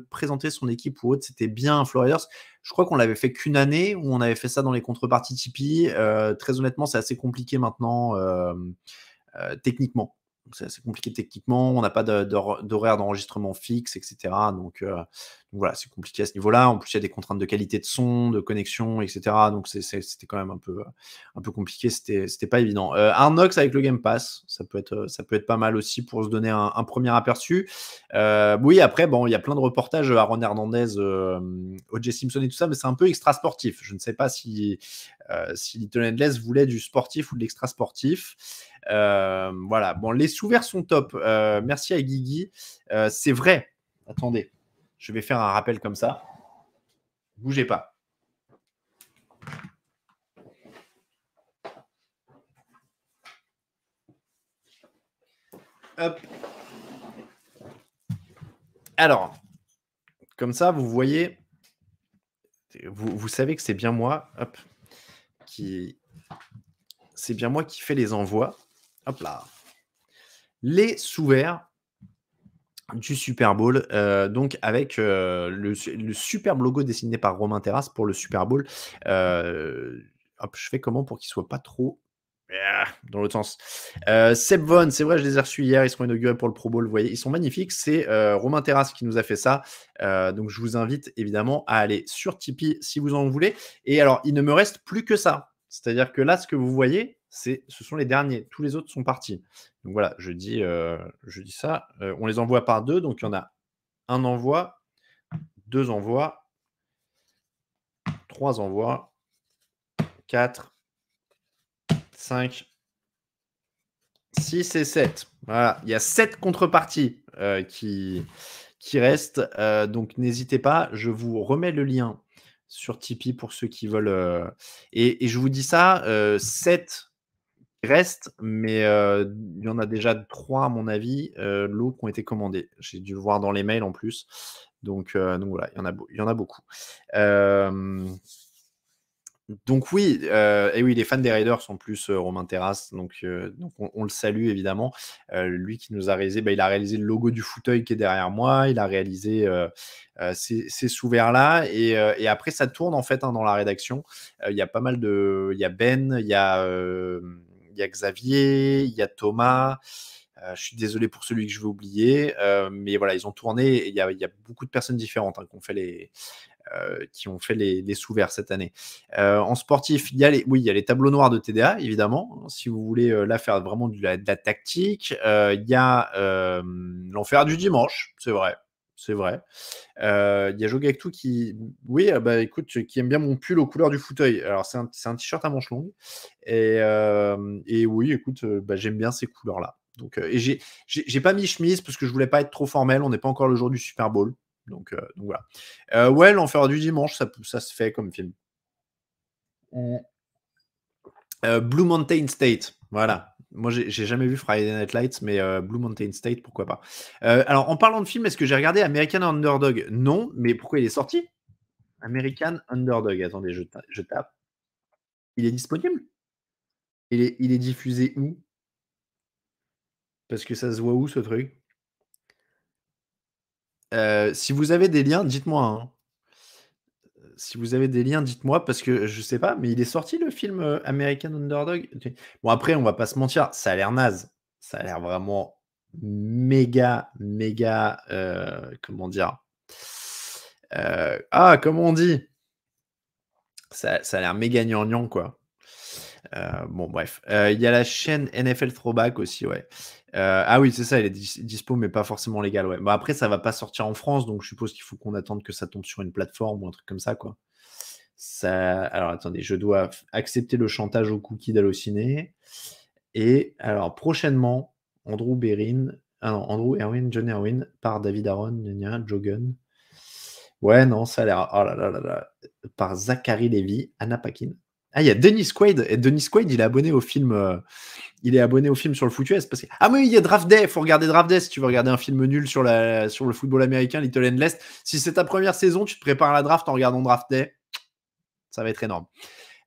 présenter son équipe ou autre? C'était bien Floriers. Je crois qu'on l'avait fait qu'une année où on avait fait ça dans les contreparties Tipeee. Très honnêtement, c'est assez compliqué maintenant techniquement. C'est assez compliqué techniquement. On n'a pas d'horaire d'enregistrement fixe, etc. Donc Voilà, c'est compliqué à ce niveau-là. En plus, il y a des contraintes de qualité de son, de connexion, et cetera. Donc c'était quand même un peu compliqué. C'était pas évident. Hard Knocks avec le Game Pass, ça peut être pas mal aussi pour se donner un premier aperçu. Oui, après, bon, il y a plein de reportages Aaron Hernandez, O.J. Simpson et tout ça, mais c'est un peu extra sportif. Je ne sais pas si Little Endless voulait du sportif ou de l'extra sportif. Voilà. Bon, les sous-verts sont top. Merci à Guigui. C'est vrai. Attendez. Je vais faire un rappel comme ça. Bougez pas. Hop. Alors, comme ça, vous voyez, vous savez que c'est bien moi, hop, c'est bien moi qui fais les envois. Hop là. Les sous-verts du Super Bowl, donc avec le superbe logo dessiné par Romain Terrasse pour le Super Bowl. Hop, je fais comment pour qu'il soit pas trop dans l'autre sens. Seb Von, c'est vrai, je les ai reçus hier, ils seront inaugurés pour le Pro Bowl, vous voyez, ils sont magnifiques. C'est Romain Terrasse qui nous a fait ça. Donc je vous invite évidemment à aller sur Tipeee si vous en voulez. Et alors, il ne me reste plus que ça. C'est-à-dire que là, ce que vous voyez, ce sont les derniers. Tous les autres sont partis. Donc voilà, je dis ça. On les envoie par 2. Donc il y en a un envoi, 2 envois, 3 envois, 4, 5, 6 et 7. Voilà, il y a 7 contreparties qui restent. Donc n'hésitez pas, je vous remets le lien sur Tipeee pour ceux qui veulent. Et je vous dis ça, 7 restent, mais il y en a déjà 3 à mon avis, lots qui ont été commandés. J'ai dû le voir dans les mails en plus. Donc voilà, il y en a beaucoup. Donc oui, et oui, les fans des Raiders sont plus Romain Terrasse, donc on le salue évidemment. Lui qui nous a réalisé, il a réalisé le logo du fauteuil qui est derrière moi, il a réalisé ces sous-verts-là, et après ça tourne en fait dans la rédaction. Il y a pas mal il y a Ben, il y a Xavier, il y a Thomas. Je suis désolé pour celui que je vais oublier, mais voilà, ils ont tourné, et il y a beaucoup de personnes différentes qui ont fait les sous-verts cette année. En sportif, il y a les tableaux noirs de TDA, évidemment, si vous voulez là faire vraiment de la tactique. Il y a l'enfer du dimanche, c'est vrai. C'est vrai. Il y a Jogactu qui, oui, écoute, qui aime bien mon pull aux couleurs du fauteuil. Alors, c'est un t-shirt à manches longues. Et oui, écoute, j'aime bien ces couleurs-là. Donc, et j'ai pas mis chemise parce que je voulais pas être trop formel. On n'est pas encore le jour du Super Bowl. Donc voilà. Ouais, l'enfer du dimanche, ça se fait comme film. Blue Mountain State, voilà. Moi, j'ai jamais vu Friday Night Lights, mais Blue Mountain State, pourquoi pas. Alors, en parlant de film, est-ce que j'ai regardé American Underdog? Non, mais pourquoi il est sorti? American Underdog, attendez, je tape. Il est disponible? Il est diffusé où? Parce que ça se voit où, ce truc? Si vous avez des liens, dites-moi, hein. Si vous avez des liens, dites-moi, parce que je sais pas, mais il est sorti le film American Underdog? Bon, après, on va pas se mentir, ça a l'air naze. Ça a l'air vraiment méga, méga, comment dire? Comment on dit? Ça a l'air méga gnangnan, quoi. Bon, bref. Il y a la chaîne NFL Throwback aussi, ouais. Ah oui, c'est ça, elle est dispo, mais pas forcément légale, ouais. Bah, après, ça va pas sortir en France, donc je suppose qu'il faut qu'on attende que ça tombe sur une plateforme ou un truc comme ça, quoi. Alors, attendez, je dois accepter le chantage au cookie d'Allociné. Et alors, prochainement, Andrew Erwin, John Erwin, par David Aaron, Jogan. Ouais, non, ça a l'air. Oh là là là là. Par Zachary Levy, Anna Paquin. Ah, il y a Dennis Quaid. Et Dennis Quaid, il est abonné au film. Il est abonné au film sur le foot US. Parce que... Ah, mais il y a Draft Day. Il faut regarder Draft Day si tu veux regarder un film nul sur le football américain, Little Endless. Si c'est ta première saison, tu te prépares à la draft en regardant Draft Day. Ça va être énorme.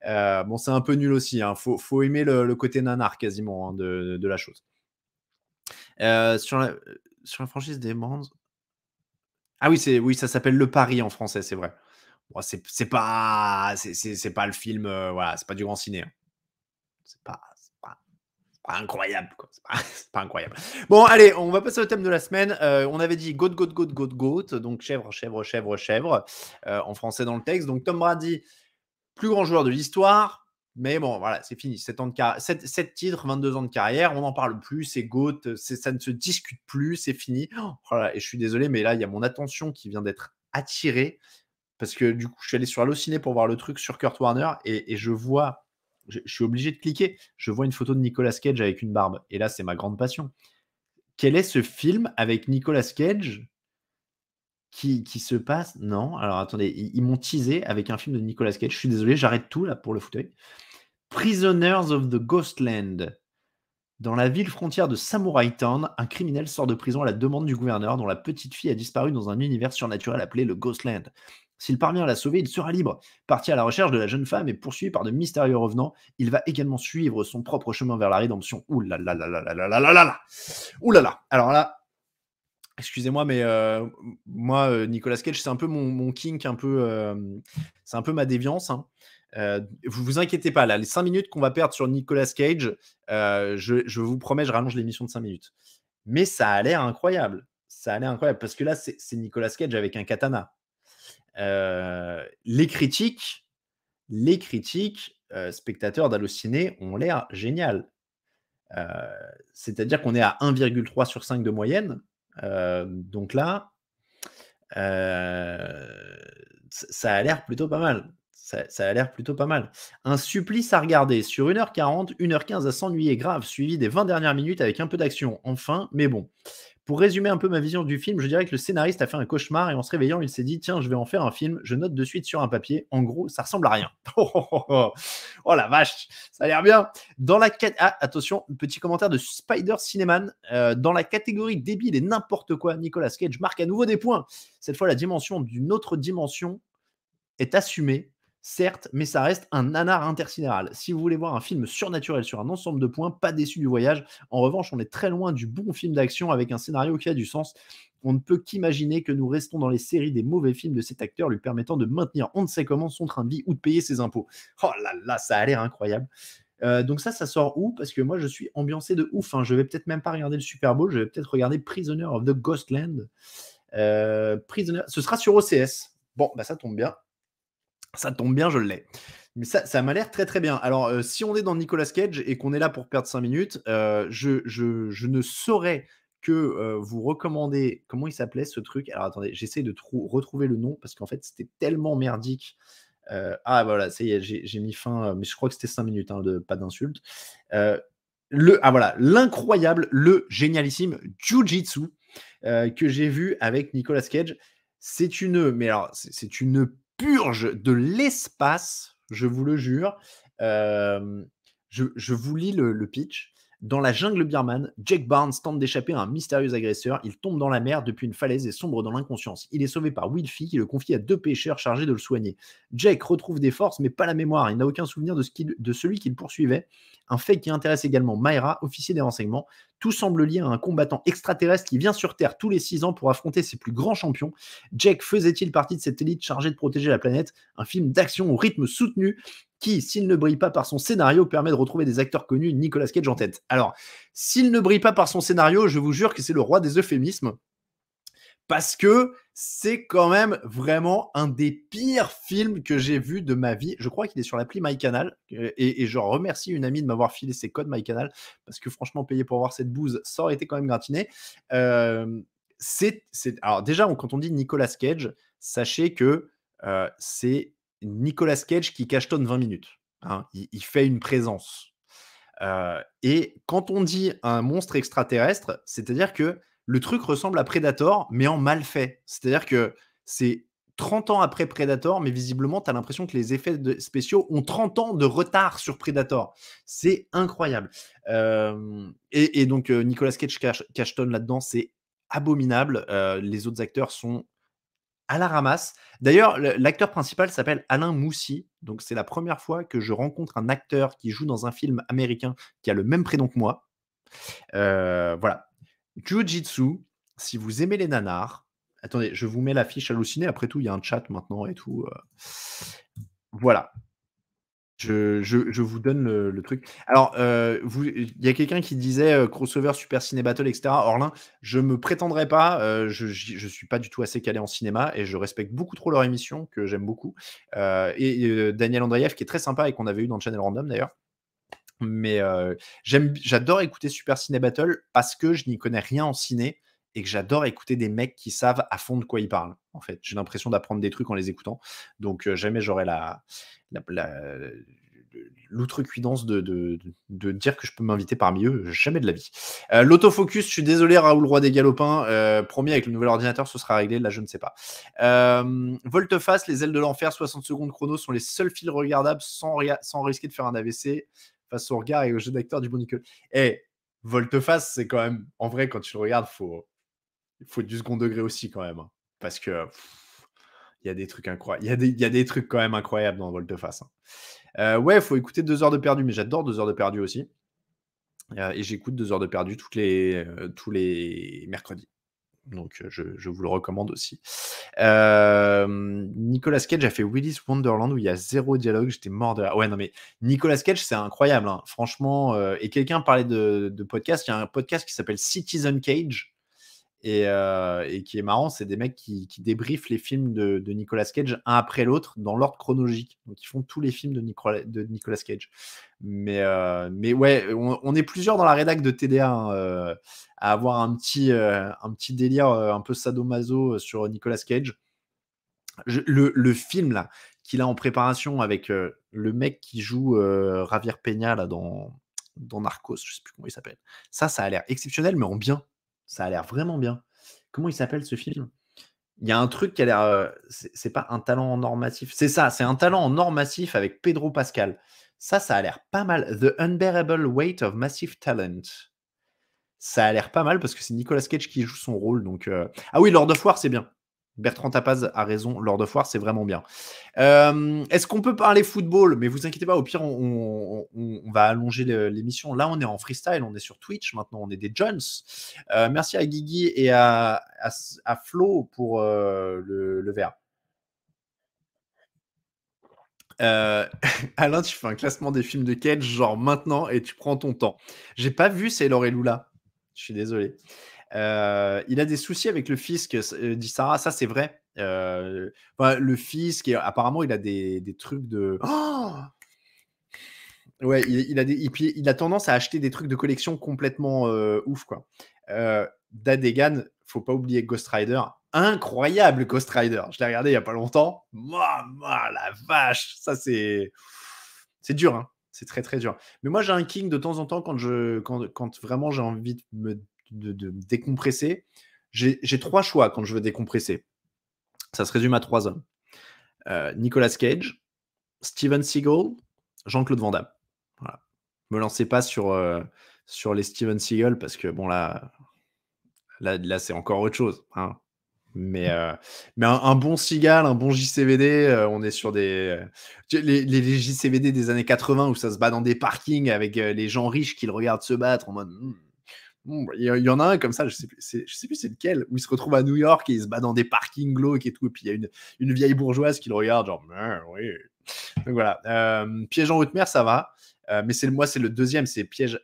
Bon, c'est un peu nul aussi. Faut aimer le côté nanar quasiment de la chose. Sur la franchise des Brands. Ah oui, ça s'appelle Le Pari en français, c'est vrai. Bon, c'est pas le film, voilà, c'est pas du grand ciné. Hein. C'est pas pas incroyable, quoi. C'est pas, c'est pas incroyable. Bon, allez, on va passer au thème de la semaine. On avait dit goat, goat, goat, goat, goat. Donc chèvre, chèvre, chèvre, chèvre. En français dans le texte. Donc Tom Brady, plus grand joueur de l'histoire. Mais bon, voilà, c'est fini. 7 titres, 22 ans de carrière, on n'en parle plus. C'est GOAT, ça ne se discute plus, c'est fini. Oh là, et je suis désolé, mais là, il y a mon attention qui vient d'être attirée parce que du coup, je suis allé sur Allociné pour voir le truc sur Kurt Warner et je vois, je suis obligé de cliquer. Je vois une photo de Nicolas Cage avec une barbe. Et là, c'est ma grande passion. Quel est ce film avec Nicolas Cage qui se passe? Non, alors attendez, ils m'ont teasé avec un film de Nicolas Cage. Je suis désolé, j'arrête tout là pour le fauteuil. Prisoners of the Ghostland. Dans la ville frontière de Samurai Town, un criminel sort de prison à la demande du gouverneur dont la petite fille a disparu dans un univers surnaturel appelé le Ghostland. S'il parvient à la sauver, il sera libre. Parti à la recherche de la jeune femme et poursuivi par de mystérieux revenants, il va également suivre son propre chemin vers la rédemption. Ouh là là là là là là là là là là. Ouh là là. Alors là, excusez-moi, mais moi, Nicolas Cage, c'est un peu mon kink, c'est un peu ma déviance. Hein. Vous vous inquiétez pas, là, les 5 minutes qu'on va perdre sur Nicolas Cage, je vous promets, je rallonge l'émission de 5 minutes. Mais ça a l'air incroyable. Ça a l'air incroyable parce que là, c'est Nicolas Cage avec un katana. Les critiques, spectateurs d'Allociné ont l'air génial. C'est-à-dire qu'on est à 1,3 sur 5 de moyenne. Donc là, ça a l'air plutôt pas mal. Ça a l'air plutôt pas mal. Un supplice à regarder sur 1h40, 1h15 à s'ennuyer grave, suivi des 20 dernières minutes avec un peu d'action. Enfin, mais bon. Pour résumer un peu ma vision du film, je dirais que le scénariste a fait un cauchemar et en se réveillant, il s'est dit tiens, je vais en faire un film. Je note de suite sur un papier. En gros, ça ressemble à rien. Oh la vache, ça a l'air bien. Attention, petit commentaire de Spider Cineman. Dans la catégorie débile et n'importe quoi, Nicolas Cage marque à nouveau des points. Cette fois, la dimension d'une autre dimension est assumée. Certes, mais ça reste un nanar intersidéral. Si vous voulez voir un film surnaturel sur un ensemble de points, pas déçu du voyage. En revanche, on est très loin du bon film d'action avec un scénario qui a du sens. On ne peut qu'imaginer que nous restons dans les séries des mauvais films de cet acteur lui permettant de maintenir on ne sait comment son train de vie ou de payer ses impôts. Oh là là, ça a l'air incroyable. Donc ça sort où? Parce que moi, je suis ambiancé de ouf. Hein. Je vais peut-être même pas regarder le Super Bowl. Je vais peut-être regarder Prisoner of the Ghostland. Ce sera sur OCS. Bon, bah ça tombe bien. Ça tombe bien, je l'ai. Mais ça m'a l'air très très bien. Alors, si on est dans Nicolas Cage et qu'on est là pour perdre 5 minutes, je ne saurais que vous recommander. Comment il s'appelait ce truc? Alors attendez, j'essaie de retrouver le nom parce qu'en fait, c'était tellement merdique. Voilà, ça y est, j'ai mis fin, mais je crois que c'était 5 minutes, hein, pas d'insulte. Voilà, l'incroyable, le génialissime Jiu-Jitsu que j'ai vu avec Nicolas Cage. C'est une purge de l'espace, je vous le jure. Je vous lis le pitch. Dans la jungle birmane, Jake Barnes tente d'échapper à un mystérieux agresseur. Il tombe dans la mer depuis une falaise et sombre dans l'inconscience. Il est sauvé par Wilfie qui le confie à 2 pêcheurs chargés de le soigner. Jake retrouve des forces mais pas la mémoire. Il n'a aucun souvenir de celui qui le poursuivait. Un fait qui intéresse également Myra, officier des renseignements. Tout semble lié à un combattant extraterrestre qui vient sur Terre tous les 6 ans pour affronter ses plus grands champions. Jake faisait-il partie de cette élite chargée de protéger la planète? Un film d'action au rythme soutenu qui, s'il ne brille pas par son scénario, permet de retrouver des acteurs connus, Nicolas Cage en tête. Alors, s'il ne brille pas par son scénario, je vous jure que c'est le roi des euphémismes. Parce que c'est quand même vraiment un des pires films que j'ai vu de ma vie. Je crois qu'il est sur l'appli MyCanal et je remercie une amie de m'avoir filé ses codes MyCanal parce que franchement, payer pour voir cette bouse, ça aurait été quand même gratiné. Alors déjà, quand on dit Nicolas Cage, sachez que c'est Nicolas Cage qui cachetonne 20 minutes. Hein. Il fait une présence. Et quand on dit un monstre extraterrestre, c'est-à-dire que le truc ressemble à Predator, mais en mal fait. C'est-à-dire que c'est 30 ans après Predator, mais visiblement, tu as l'impression que les effets spéciaux ont 30 ans de retard sur Predator. C'est incroyable. Et donc, Nicolas Cage cachetonne là-dedans, c'est abominable. Les autres acteurs sont à la ramasse. D'ailleurs, l'acteur principal s'appelle Alain Moussy. Donc, c'est la première fois que je rencontre un acteur qui joue dans un film américain qui a le même prénom que moi. Voilà. Jiu-Jitsu, si vous aimez les nanars, attendez, je vous mets la fiche hallucinée. Après tout, il y a un chat maintenant et tout. Voilà. Je vous donne le truc. Alors, il y a quelqu'un qui disait crossover Super Ciné Battle, etc. Orlin, je me prétendrai pas. Je suis pas du tout assez calé en cinéma et je respecte beaucoup trop leur émission que j'aime beaucoup. Et Daniel Andreev qui est très sympa et qu'on avait eu dans le Channel Random d'ailleurs. Mais j'adore écouter Super Ciné Battle parce que je n'y connais rien en ciné et que j'adore écouter des mecs qui savent à fond de quoi ils parlent. En fait, j'ai l'impression d'apprendre des trucs en les écoutant. Donc jamais j'aurai l'outrecuidance de dire que je peux m'inviter parmi eux, jamais de la vie. L'autofocus, je suis désolé Raoul Roi des Galopins, promis avec le nouvel ordinateur ce sera réglé, là je ne sais pas. Volte-face, les ailes de l'enfer, 60 secondes chrono sont les seuls fils regardables sans risquer de faire un AVC face au regard et au jeu d'acteur du bon Nicole. Volte-face, c'est quand même, en vrai quand tu le regardes, il faut du second degré aussi quand même, hein, parce que il y a des trucs incroyables, il y a des trucs quand même incroyables dans Volte-face. Ouais, il faut écouter 2 heures de perdu, mais j'adore 2 heures de perdu aussi. Et j'écoute 2 heures de perdu tous les mercredis. Donc je vous le recommande aussi. Nicolas Cage a fait Willy's Wonderland où il y a 0 dialogue. J'étais mort de rire. Ouais, non, mais Nicolas Cage, c'est incroyable, hein. Franchement. Et quelqu'un parlait de podcast. Il y a un podcast qui s'appelle Citizen Cage. Et qui est marrant, c'est des mecs qui débriefent les films de Nicolas Cage un après l'autre dans l'ordre chronologique. Donc ils font tous les films de Nicolas Cage. Mais ouais, on est plusieurs dans la rédac de TDA hein, à avoir un petit délire un peu sadomaso sur Nicolas Cage. Le film là qu'il a en préparation avec le mec qui joue Javier Peña là, dans Narcos, je sais plus comment il s'appelle. Ça a l'air exceptionnel, mais en bien. Ça a l'air vraiment bien. Comment il s'appelle ce film? Il y a un truc qui a l'air. C'est pas un talent en or massif. C'est ça, c'est un talent en or massif avec Pedro Pascal. Ça a l'air pas mal. The Unbearable Weight of Massive Talent. Ça a l'air pas mal parce que c'est Nicolas Cage qui joue son rôle. Donc, ah oui, Lord of War, c'est bien. Bertrand Tapaz a raison, Lord of War, c'est vraiment bien. Est-ce qu'on peut parler football? Mais vous inquiétez pas, au pire, on va allonger l'émission. Là, on est en freestyle, on est sur Twitch maintenant, on est des Jones. Merci à Guigui et à Flo pour le verre. Alain, tu fais un classement des films de Cage, genre maintenant, et tu prends ton temps. J'ai pas vu Sailor et Lula. Je suis désolé. Il a des soucis avec le fisc, dit Sarah. Ça, c'est vrai. Le fisc, apparemment, il a des trucs de. Oh ouais, il a tendance à acheter des trucs de collection complètement ouf, quoi. Dadegan, faut pas oublier Ghost Rider. Incroyable Ghost Rider. Je l'ai regardé il y a pas longtemps. Moi, la vache. Ça, c'est dur, hein. C'est très, très dur. Mais moi, j'ai un king de temps en temps quand vraiment j'ai envie de décompresser. J'ai 3 choix quand je veux décompresser. Ça se résume à 3 hommes. Nicolas Cage, Steven Seagal, Jean-Claude Van Damme. Voilà. Me lancez pas sur les Steven Seagal parce que bon là c'est encore autre chose. Hein. Mais un bon Seagal, un bon JCVD, on est sur les JCVD des années 80 où ça se bat dans des parkings avec les gens riches qui le regardent se battre en mode il y en a un comme ça, je sais plus c'est lequel, où il se retrouve à New York et il se bat dans des parkings glauques et tout, et puis il y a une vieille bourgeoise qui le regarde, genre, oui. Donc voilà. Piège en haute mer, ça va. Mais c'est le deuxième, c'est piège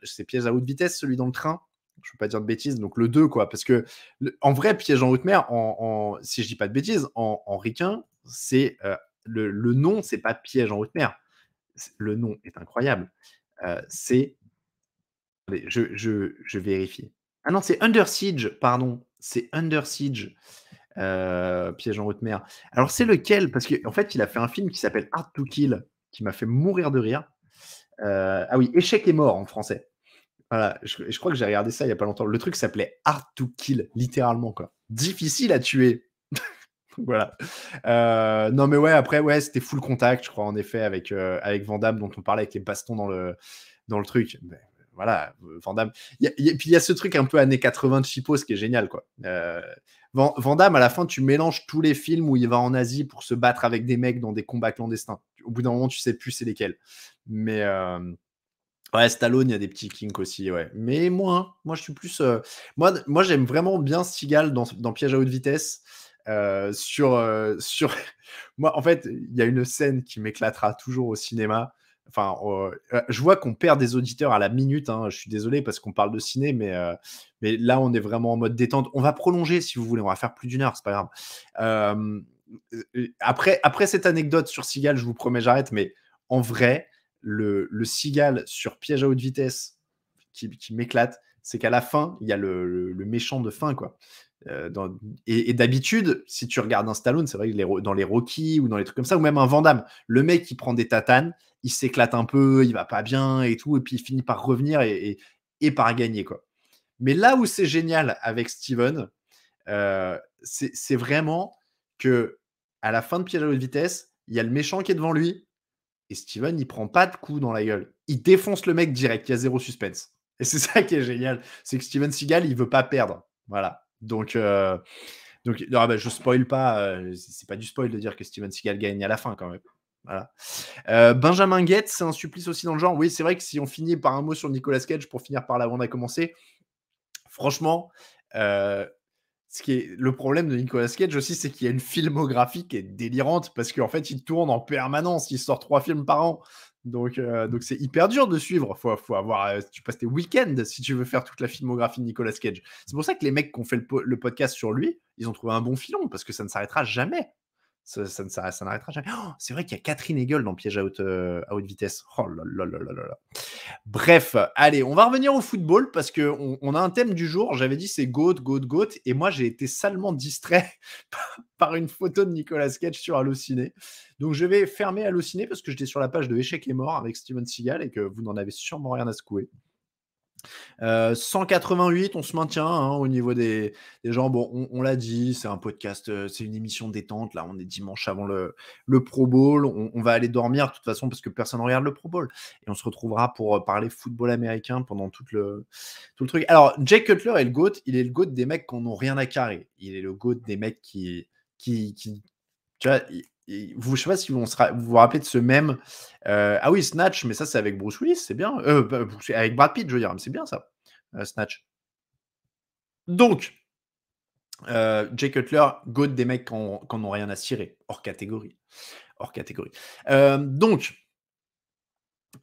à haute vitesse, celui dans le train. Je ne veux pas dire de bêtises, donc le 2, quoi. Parce que, en vrai, piège en haute mer, si je dis pas de bêtises, en ricain, c'est le nom, c'est pas piège en haute mer. Le nom est incroyable. C'est Allez, je vérifie. Ah non, c'est Under Siege, pardon. C'est Under Siege, Piège en haute mer. Alors, c'est lequel? Parce qu'en fait, il a fait un film qui s'appelle Hard to Kill, qui m'a fait mourir de rire. Ah oui, Échec et mort en français. Voilà, je crois que j'ai regardé ça il y a pas longtemps. Le truc s'appelait Hard to Kill, littéralement, quoi. Difficile à tuer. Voilà. Non, mais ouais, après, ouais, c'était full contact, je crois, en effet, avec Van Damme, dont on parlait avec les bastons dans le truc. Mais, voilà, Van Damme. Puis il y a ce truc un peu années 80 de Chipos qui est génial, quoi. Van Damme, à la fin, tu mélanges tous les films où il va en Asie pour se battre avec des mecs dans des combats clandestins. Au bout d'un moment, tu sais plus c'est lesquels. Mais ouais, Stallone, il y a des petits kinks aussi, ouais. Mais moi, je suis plus. Moi, j'aime vraiment bien Seagal dans Piège à haute vitesse. Sur moi, en fait, il y a une scène qui m'éclatera toujours au cinéma. Enfin, je vois qu'on perd des auditeurs à la minute, hein. Je suis désolé parce qu'on parle de ciné, mais là, on est vraiment en mode détente. On va prolonger si vous voulez, on va faire plus d'1 heure, c'est pas grave. Après cette anecdote sur Seagal, je vous promets, j'arrête, mais en vrai, le Seagal sur Piège à haute vitesse qui m'éclate, c'est qu'à la fin, il y a le méchant de fin, quoi. Et d'habitude, si tu regardes un Stallone, c'est vrai que dans les Rocky ou dans les trucs comme ça, ou même un Van Damme, le mec qui prend des tatanes, il s'éclate un peu, il va pas bien et tout, et puis il finit par revenir et par gagner, quoi. Mais là où c'est génial avec Steven, c'est vraiment que à la fin de Piège à haute vitesse, il y a le méchant qui est devant lui et Steven, il prend pas de coup dans la gueule. Il défonce le mec direct, il y a zéro suspense. Et c'est ça qui est génial, c'est que Steven Seagal, il veut pas perdre. Voilà. Donc non, bah, je spoil pas, c'est pas du spoil de dire que Steven Seagal gagne à la fin quand même. Voilà. Benjamin Gates, c'est un supplice aussi dans le genre. Oui, c'est vrai que si on finit par un mot sur Nicolas Cage pour finir par là où on a commencé, franchement, ce qui est le problème de Nicolas Cage aussi, c'est qu'il y a une filmographie qui est délirante parce qu'en fait, il tourne en permanence, il sort 3 films par an. Donc c'est hyper dur de suivre. Faut avoir, tu passes tes week-ends si tu veux faire toute la filmographie de Nicolas Cage. C'est pour ça que les mecs qui ont fait le podcast sur lui, ils ont trouvé un bon filon parce que ça ne s'arrêtera jamais. Ça n'arrêtera jamais. Oh, c'est vrai qu'il y a Catherine Hegel dans Piège à haute vitesse. Oh là là là là là là. Bref, allez, on va revenir au football parce qu'on a un thème du jour. J'avais dit c'est GOAT, GOAT, GOAT. Et moi, j'ai été salement distrait par une photo de Nicolas Cage sur Allociné. Donc, je vais fermer Allociné parce que j'étais sur la page de Échec et mort avec Steven Seagal et que vous n'en avez sûrement rien à secouer. 188, on se maintient hein, au niveau des gens. Bon, on l'a dit, c'est un podcast, c'est une émission détente. Là, on est dimanche avant le Pro Bowl. On va aller dormir de toute façon parce que personne ne regarde le Pro Bowl. Et on se retrouvera pour parler football américain pendant tout le truc. Alors, Jay Cutler est le GOAT. Il est le GOAT des mecs qui n'ont rien à carrer. Il est le GOAT des mecs qui tu vois, je ne sais pas si vous vous rappelez de ce même. Ah oui, Snatch, mais ça, c'est avec Bruce Willis, c'est bien. Avec Brad Pitt, je veux dire, mais c'est bien ça, Snatch. Donc, Jay Cutler, GOAT des mecs qui n'ont rien à cirer, hors catégorie. Donc,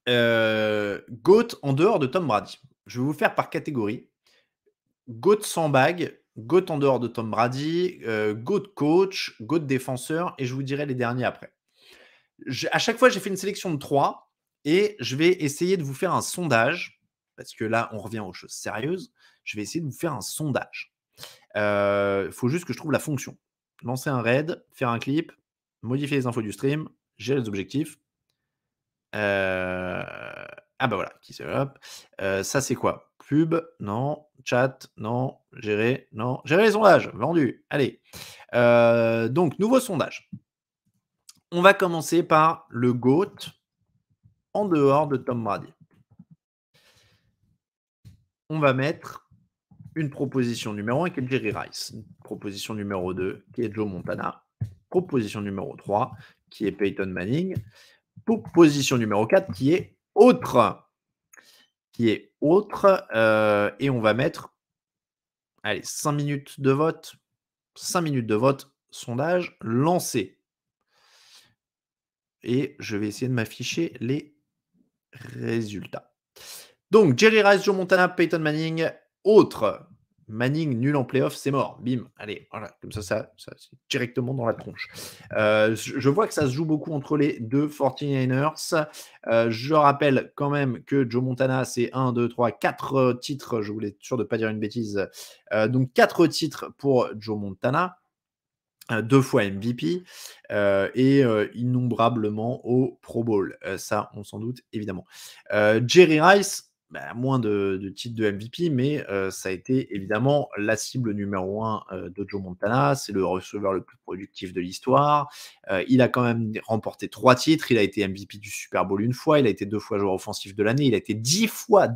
GOAT en dehors de Tom Brady. Je vais vous faire par catégorie. GOAT sans bague, GOAT en dehors de Tom Brady, GOAT coach, GOAT défenseur, et je vous dirai les derniers après. À chaque fois, j'ai fait une sélection de 3 et je vais essayer de vous faire un sondage parce que là, on revient aux choses sérieuses. Je vais essayer de vous faire un sondage. Il faut juste que je trouve la fonction. Lancer un raid, faire un clip, modifier les infos du stream, gérer les objectifs. Ah bah voilà, qui c'est hop. Ça, c'est quoi? Pub, non. Chat, non. Gérer, non. Gérer les sondages, vendu. Allez. Donc, nouveau sondage. On va commencer par le GOAT en dehors de Tom Brady. On va mettre une proposition numéro 1 qui est Jerry Rice, proposition numéro 2 qui est Joe Montana, proposition numéro 3 qui est Peyton Manning, proposition numéro 4 qui est autre. Et on va mettre 5 minutes de vote. 5 minutes de vote, sondage lancé. Et je vais essayer de m'afficher les résultats. Donc, Jerry Rice, Joe Montana, Peyton Manning, autre. Manning nul en playoff, c'est mort. Bim. Allez, voilà. Comme ça c'est directement dans la tronche. Je vois que ça se joue beaucoup entre les deux 49ers. Je rappelle quand même que Joe Montana, c'est 1, 2, 3, 4 titres. Je voulais être sûr de ne pas dire une bêtise. Donc, 4 titres pour Joe Montana. 2 fois MVP et innombrablement au Pro Bowl. Ça, on s'en doute évidemment. Jerry Rice, moins de titres de MVP, mais ça a été évidemment la cible numéro 1 de Joe Montana. C'est le receveur le plus productif de l'histoire. Il a quand même remporté 3 titres. Il a été MVP du Super Bowl 1 fois. Il a été 2 fois joueur offensif de l'année. Il a été 10 fois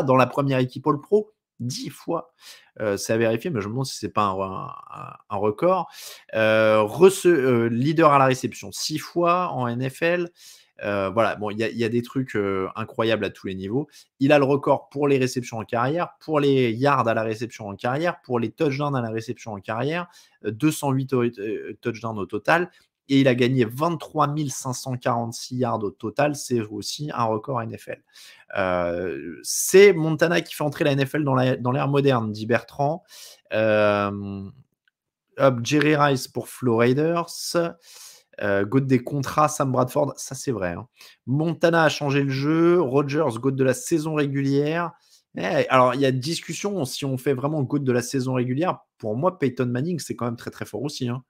dans la première équipe All Pro. 10 fois. C'est à vérifier, mais je me demande si c'est pas un record. Leader à la réception 6 fois en NFL. Voilà, bon, il y a des trucs incroyables à tous les niveaux. Il a le record pour les réceptions en carrière, pour les yards à la réception en carrière, pour les touchdowns à la réception en carrière, 208 touchdowns au total. et il a gagné 23 546 yards au total. C'est aussi un record NFL. C'est Montana qui fait entrer la NFL dans l'ère moderne, dit Bertrand. Jerry Rice pour Flo Raiders. GOAT des contrats, Sam Bradford, ça c'est vrai. Hein. Montana a changé le jeu. Rodgers, GOAT de la saison régulière. Alors, il y a discussion si on fait vraiment GOAT de la saison régulière. Pour moi, Peyton Manning, c'est quand même très très fort aussi. Hein.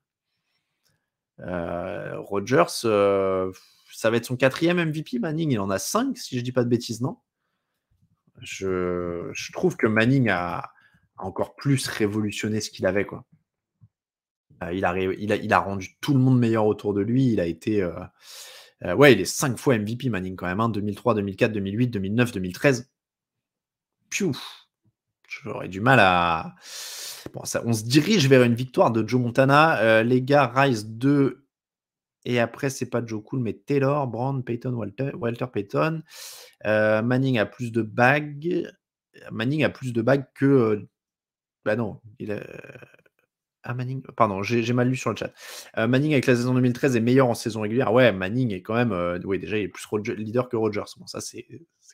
Rodgers, ça va être son 4e MVP. Manning, il en a 5, si je dis pas de bêtises, non? Je trouve que Manning a encore plus révolutionné ce qu'il avait, quoi. Il a rendu tout le monde meilleur autour de lui. Il a été. Ouais, il est 5 fois MVP, Manning, quand même. Hein, 2003, 2004, 2008, 2009, 2013. Piou. J'aurais du mal à. Bon, on se dirige vers une victoire de Joe Montana. Les gars, Rice 2. Et après, c'est pas Joe Cool, mais Taylor, Brown, Peyton, Walter Payton. Manning a plus de bagues. Manning a plus de bagues que. Bah non, Manning, pardon, j'ai mal lu sur le chat. Manning avec la saison 2013 est meilleur en saison régulière. Ouais, Manning est quand même, oui, déjà il est plus leader que Rodgers. Bon, ça c'est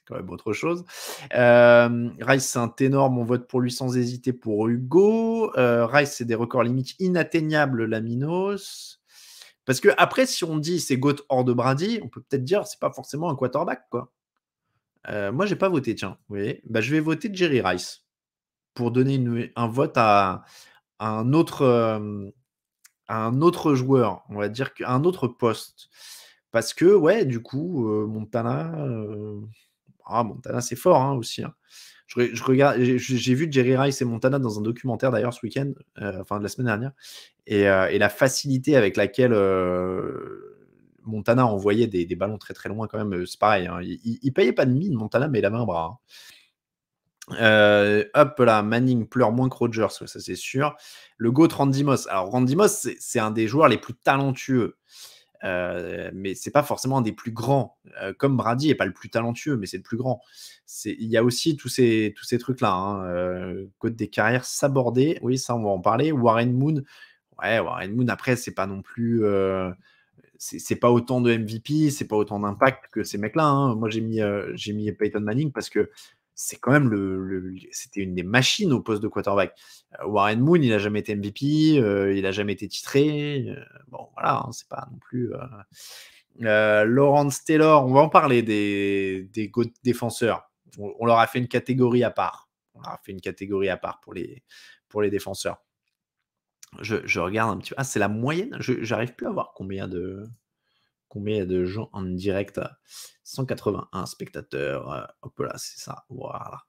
quand même autre chose. Rice c'est un ténor, mon vote pour lui sans hésiter pour Hugo. Rice c'est des records limites inatteignables, Laminos. Parce que après, si on dit c'est GOAT hors de Brady, on peut peut-être dire c'est pas forcément un quarterback, quoi. Moi j'ai pas voté, tiens. Vous voyez, bah, je vais voter Jerry Rice pour donner un vote à un autre joueur, on va dire un autre poste. Parce que, ouais, du coup, Montana, Montana c'est fort hein, aussi. Hein. Je regarde, j'ai vu Jerry Rice et Montana dans un documentaire d'ailleurs ce week-end, enfin de la semaine dernière, et la facilité avec laquelle Montana envoyait des ballons très très loin quand même, c'est pareil. Hein. Il payait pas de mine, Montana, mais il avait un bras. Hein. Hop là, Manning pleure moins que Rodgers, ça c'est sûr. Le GOAT Randy Moss. Alors Randy Moss, c'est un des joueurs les plus talentueux, mais c'est pas forcément un des plus grands. Comme Brady est pas le plus talentueux, mais c'est le plus grand. Il y a aussi tous ces trucs-là. Hein. GOAT des carrières s'aborder, oui, ça on va en parler. Warren Moon, ouais, Warren Moon. Après, c'est pas non plus. C'est pas autant de MVP, c'est pas autant d'impact que ces mecs-là. Hein. Moi, j'ai mis Peyton Manning parce que c'est quand même c'était une des machines au poste de quarterback. Warren Moon, il a jamais été MVP, il a jamais été titré. Bon, voilà, hein, c'est pas non plus. Lawrence Taylor, on va en parler des défenseurs. On leur a fait une catégorie à part. On leur a fait une catégorie à part pour les défenseurs. Je regarde un petit peu. Ah, c'est la moyenne. J'arrive plus à voir combien de gens en direct. 181 spectateurs. Hop là, c'est ça. Voilà.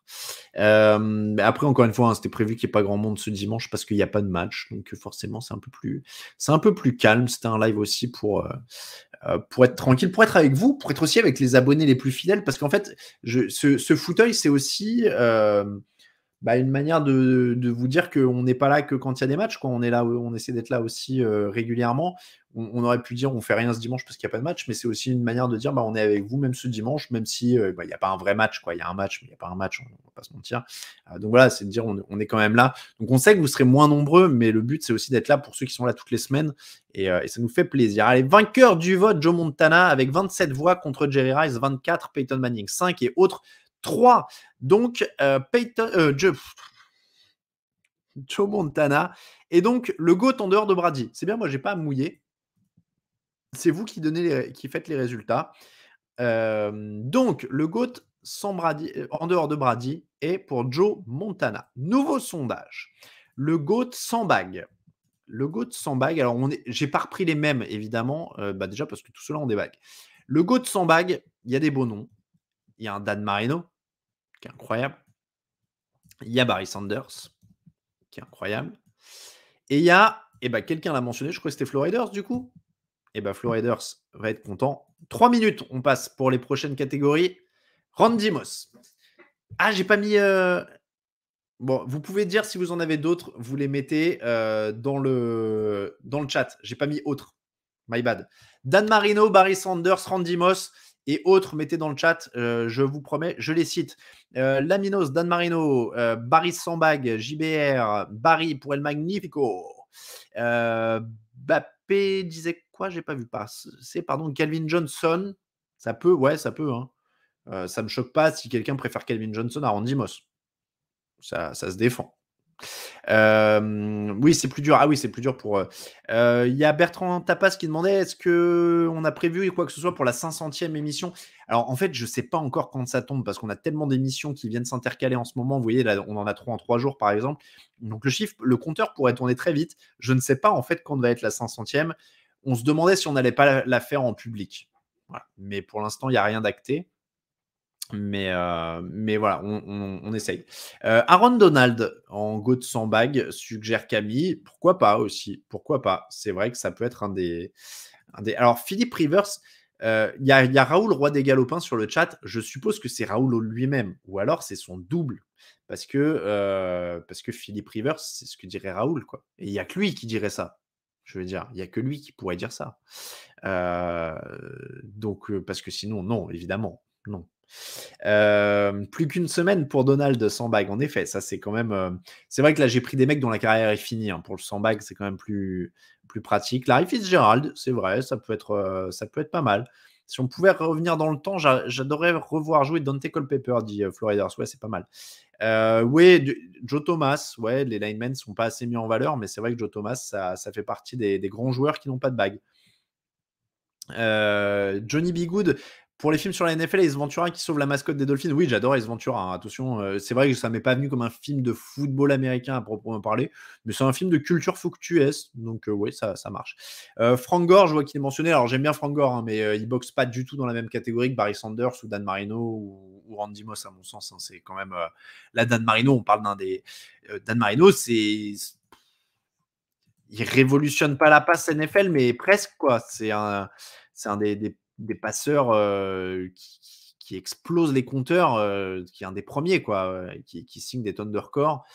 Après, encore une fois, hein, c'était prévu qu'il n'y ait pas grand monde ce dimanche parce qu'il n'y a pas de match. Donc forcément, c'est un peu plus calme. C'était un live aussi pour être tranquille, pour être avec vous, pour être aussi avec les abonnés les plus fidèles. Parce qu'en fait, ce fauteuil, c'est aussi une manière de vous dire qu'on n'est pas là que quand il y a des matchs, quoi. On est là, on essaie d'être là aussi régulièrement. On aurait pu dire on fait rien ce dimanche parce qu'il n'y a pas de match, mais c'est aussi une manière de dire on est avec vous même ce dimanche, même si il n'y a pas un vrai match, quoi. Il y a un match, mais il n'y a pas un match, on ne va pas se mentir. Donc voilà, c'est de dire on est quand même là. Donc on sait que vous serez moins nombreux, mais le but c'est aussi d'être là pour ceux qui sont là toutes les semaines et ça nous fait plaisir. Allez, vainqueur du vote, Joe Montana avec 27 voix contre Jerry Rice, 24, Peyton Manning 5 et autres 3. Donc, Joe Montana. Et donc, le GOAT en dehors de Brady. C'est bien, moi, j'ai pas à mouiller. C'est vous qui faites les résultats. Donc, le GOAT sans Brady, en dehors de Brady est pour Joe Montana. Nouveau sondage. Le GOAT sans bague. Le GOAT sans bague. Alors, j'ai pas repris les mêmes, évidemment. Déjà, parce que tout cela ont des bagues. Le GOAT sans bague, il y a des beaux noms. Il y a un Dan Marino, qui est incroyable. Il y a Barry Sanders, qui est incroyable. Et il y a, quelqu'un l'a mentionné, je crois que c'était Flo Raiders du coup. Flo Raiders va être content. 3 minutes, on passe pour les prochaines catégories. Randy Moss. Ah, j'ai pas mis... Bon, vous pouvez dire si vous en avez d'autres, vous les mettez dans le chat. J'ai pas mis autres. My bad. Dan Marino, Barry Sanders, Randy Moss et autres, mettez dans le chat. Je vous promets, je les cite. Laminos, Dan Marino, Barry Sambag, JBR, Barry pour El Magnifico. Bappé disait quoi? J'ai pas vu passer, pardon. Calvin Johnson, ça peut, ouais, ça peut, hein. Ça me choque pas si quelqu'un préfère Calvin Johnson à Randy Moss. Ça se défend. Oui, c'est plus dur. Ah oui, c'est plus dur pour. Il y a Bertrand Tapas qui demandait est-ce qu'on a prévu quoi que ce soit pour la 500e émission. Alors en fait, je sais pas encore quand ça tombe parce qu'on a tellement d'émissions qui viennent s'intercaler en ce moment. Vous voyez, là, on en a 3 en 3 jours par exemple. Donc le compteur pourrait tourner très vite. Je ne sais pas en fait quand va être la 500e. On se demandait si on n'allait pas la faire en public. Voilà. Mais pour l'instant, il n'y a rien d'acté. Mais voilà, on essaye. Aaron Donald en GOAT sans bague suggère Camille. Pourquoi pas aussi? Pourquoi pas? C'est vrai que ça peut être un des. Alors, Philippe Rivers, il y a Raoul Roi des Galopins sur le chat. Je suppose que c'est Raoul lui-même, ou alors c'est son double. Parce que Philippe Rivers, c'est ce que dirait Raoul, quoi. Et il n'y a que lui qui dirait ça. Je veux dire, il n'y a que lui qui pourrait dire ça. Donc, parce que sinon, non, évidemment, non. Plus qu'une semaine pour Donald sans bague. En effet, ça c'est quand même. C'est vrai que là j'ai pris des mecs dont la carrière est finie. Hein. Pour le sans bague, c'est quand même plus pratique. Larry Fitzgerald, c'est vrai, ça peut être pas mal. Si on pouvait revenir dans le temps, j'adorerais revoir jouer Dante Culpepper, dit Floriders. Ouais, c'est pas mal. Oui, Joe Thomas, ouais, les linemen sont pas assez mis en valeur, mais c'est vrai que Joe Thomas, ça fait partie des grands joueurs qui n'ont pas de bague. Johnny B. Good, pour les films sur la NFL, Ace Ventura qui sauve la mascotte des Dolphins. Oui, j'adore Ace Ventura. Hein. Attention, c'est vrai que ça m'est pas venu comme un film de football américain à proprement parler, mais c'est un film de culture fructueuse. Donc, oui, ça marche. Frank Gore, je vois qu'il est mentionné. Alors, j'aime bien Frank Gore, hein, mais il boxe pas du tout dans la même catégorie que Barry Sanders ou Dan Marino ou Randy Moss, à mon sens. Hein. C'est quand même. Là, Dan Marino, on parle d'un des. Dan Marino, il révolutionne pas la passe NFL, mais presque, quoi. C'est un des passeurs qui explose les compteurs, qui est un des premiers, quoi, qui signe des tonnes de records.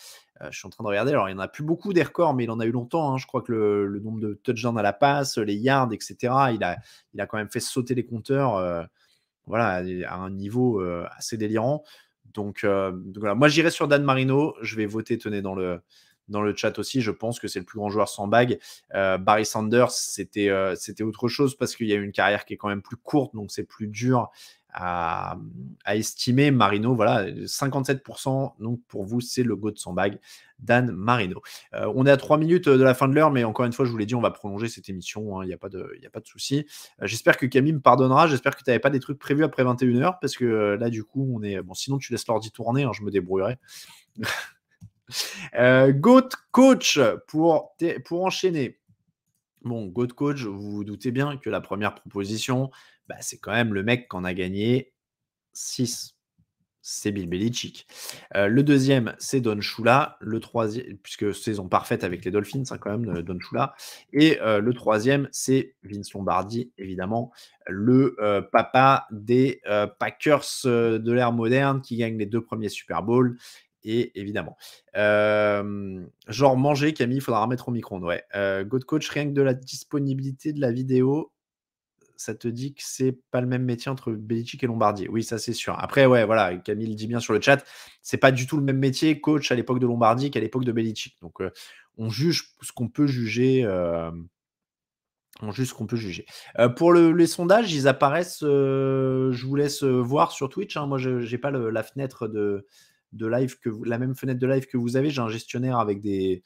Je suis en train de regarder. Alors, il n'y en a plus beaucoup des records, mais il en a eu longtemps. Hein. Je crois que le nombre de touchdowns à la passe, les yards, etc., il a quand même fait sauter les compteurs voilà, à un niveau assez délirant. Donc voilà. Moi, j'irai sur Dan Marino. Je vais voter, tenez, dans le chat aussi. Je pense que c'est le plus grand joueur sans bague. Barry Sanders, c'était autre chose parce qu'il y a eu une carrière qui est quand même plus courte, donc c'est plus dur à estimer. Marino, voilà, 57%. Donc pour vous, c'est le GOAT sans bague, Dan Marino. On est à 3 minutes de la fin de l'heure, mais encore une fois, je vous l'ai dit, on va prolonger cette émission. Il n'y a pas de souci. J'espère que Camille me pardonnera. J'espère que tu n'avais pas des trucs prévus après 21h parce que là, du coup, on est. Bon, sinon, tu laisses l'ordi tourner, hein, je me débrouillerai. GOAT coach pour enchaîner. Bon, GOAT coach, vous vous doutez bien que la première proposition, c'est quand même le mec qui en a gagné 6. C'est Bill Belichick. Le deuxième, c'est Don Shula. Le troisième, puisque saison parfaite avec les Dolphins, hein, quand même, Don Shula. Et le troisième, c'est Vince Lombardi, évidemment, le papa des Packers de l'ère moderne qui gagne les 2 premiers Super Bowls. Et évidemment. Genre manger, Camille, il faudra remettre au micro-ondes. Ouais. GOAT coach, rien que de la disponibilité de la vidéo, ça te dit que c'est pas le même métier entre Belichick et Lombardi. Oui, ça c'est sûr. Après, ouais, voilà, Camille le dit bien sur le chat, c'est pas du tout le même métier, coach à l'époque de Lombardi qu'à l'époque de Belichick. Donc, on juge ce qu'on peut juger. On juge ce qu'on peut juger. Pour les sondages, ils apparaissent. Je vous laisse voir sur Twitch. Hein. Moi, je n'ai pas la fenêtre de live la même fenêtre de live que vous avez. J'ai un gestionnaire avec des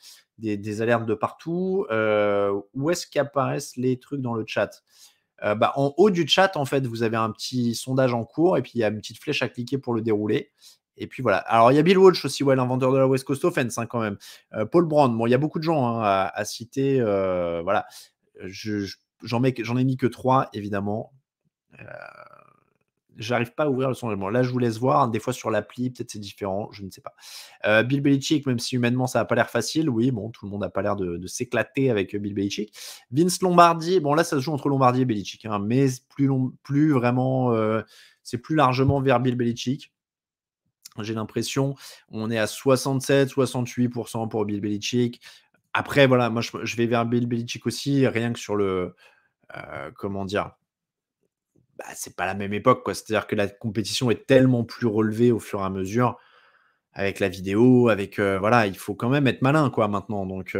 alertes de partout. Où est-ce qu'apparaissent les trucs dans le chat? En haut du chat, en fait, vous avez un petit sondage en cours et puis il y a une petite flèche à cliquer pour le dérouler. Et puis voilà. Alors, il y a Bill Walsh aussi, ouais, l'inventeur de la West Coast Offense, hein, quand même. Paul Brown, bon, il y a beaucoup de gens hein, à citer. Voilà. J'en ai mis que 3, évidemment. J'arrive pas à ouvrir le sondage. Là, je vous laisse voir. Des fois, sur l'appli, peut-être c'est différent. Je ne sais pas. Bill Belichick, même si humainement, ça n'a pas l'air facile. Oui, bon, tout le monde n'a pas l'air de s'éclater avec Bill Belichick. Vince Lombardi. Bon, là, ça se joue entre Lombardi et Belichick. Hein, mais plus vraiment... c'est plus largement vers Bill Belichick. J'ai l'impression, on est à 67-68% pour Bill Belichick. Après, voilà, moi, je vais vers Bill Belichick aussi, rien que sur le... comment dire, c'est pas la même époque, quoi. C'est-à-dire que la compétition est tellement plus relevée au fur et à mesure avec la vidéo, avec voilà, il faut quand même être malin, quoi, maintenant. Donc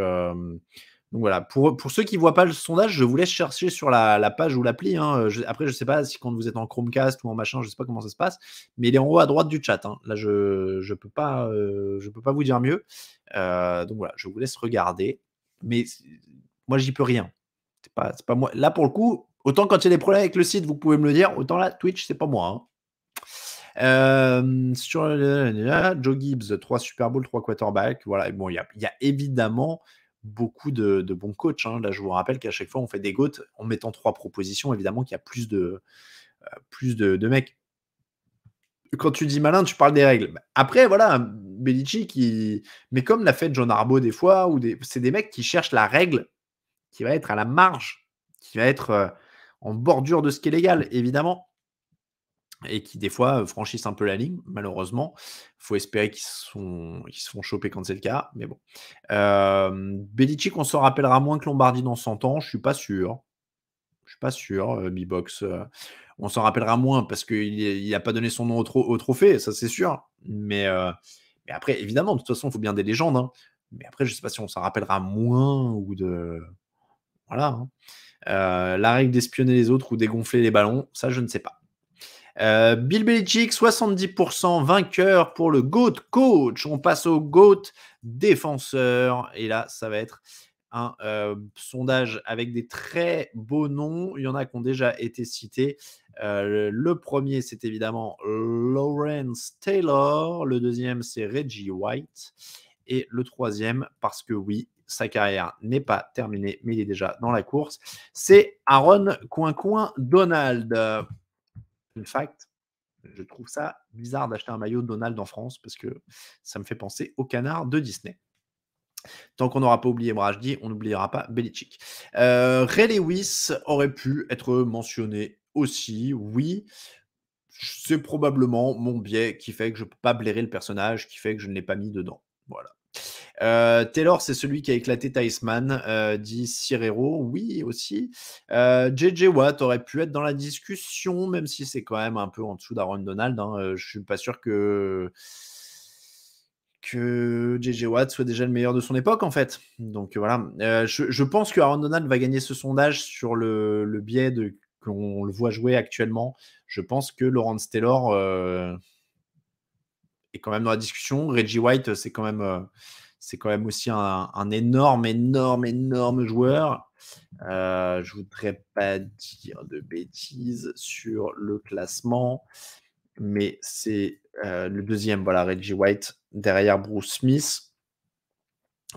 Donc voilà, pour ceux qui ne voient pas le sondage, je vous laisse chercher sur la page ou l'appli, hein. Après, je ne sais pas si quand vous êtes en Chromecast ou en machin, je ne sais pas comment ça se passe, mais il est en haut à droite du chat, hein. Là, je peux pas vous dire mieux. Donc voilà, je vous laisse regarder. Mais moi, j'y peux rien. C'est pas moi. Là, pour le coup, autant quand il y a des problèmes avec le site, vous pouvez me le dire, autant là, Twitch, c'est pas moi, hein. Sur Joe Gibbs, 3 Super Bowl, 3 quarterbacks. Voilà. Et bon, il y a évidemment beaucoup de bons coachs, hein. Là, je vous rappelle qu'à chaque fois, on fait des GOAT en mettant 3 propositions. Évidemment qu'il y a plus de mecs. Quand tu dis malin, tu parles des règles. Après, voilà, Belichick, mais comme l'a fait John Harbaugh des fois, c'est des mecs qui cherchent la règle qui va être à la marge, qui va être en bordure de ce qui est légal, évidemment, et qui des fois franchissent un peu la ligne, malheureusement. Il faut espérer qu'ils se font choper quand c'est le cas, mais bon. Belichick, on s'en rappellera moins que Lombardi dans 100 ans, je suis pas sûr. Je suis pas sûr, B-Box. On s'en rappellera moins parce qu'il n'a pas donné son nom au trophée, ça c'est sûr. Mais après, évidemment, de toute façon, il faut bien des légendes, hein. Mais après, je ne sais pas si on s'en rappellera moins ou de. Voilà, hein. La règle d'espionner les autres ou dégonfler les ballons, ça, je ne sais pas. Bill Belichick, 70% vainqueur pour le GOAT coach. On passe au GOAT défenseur. Et là, ça va être un sondage avec des très beaux noms. Il y en a qui ont déjà été cités. Le premier, c'est évidemment Lawrence Taylor. Le deuxième, c'est Reggie White. Et le troisième, parce que oui, sa carrière n'est pas terminée, mais il est déjà dans la course, c'est Aaron Coin Donald. In fact, je trouve ça bizarre d'acheter un maillot de Donald en France parce que ça me fait penser au canard de Disney. Tant qu'on n'aura pas oublié Brady, on n'oubliera pas Belichick. Ray Lewis aurait pu être mentionné aussi, oui. C'est probablement mon biais qui fait que je ne peux pas blairer le personnage, qui fait que je ne l'ai pas mis dedans. Voilà. Taylor, c'est celui qui a éclaté Tysman, dit Cirero, oui aussi. JJ Watt aurait pu être dans la discussion, même si c'est quand même un peu en dessous d'Aaron Donald, hein. Je suis pas sûr que JJ Watt soit déjà le meilleur de son époque, en fait. Donc voilà. Je pense que Aaron Donald va gagner ce sondage sur le biais qu'on le voit jouer actuellement. Je pense que Lawrence Taylor est quand même dans la discussion. Reggie White, c'est quand même aussi un énorme joueur. Je voudrais pas dire de bêtises sur le classement, mais c'est le deuxième, voilà, Reggie White, derrière Bruce Smith.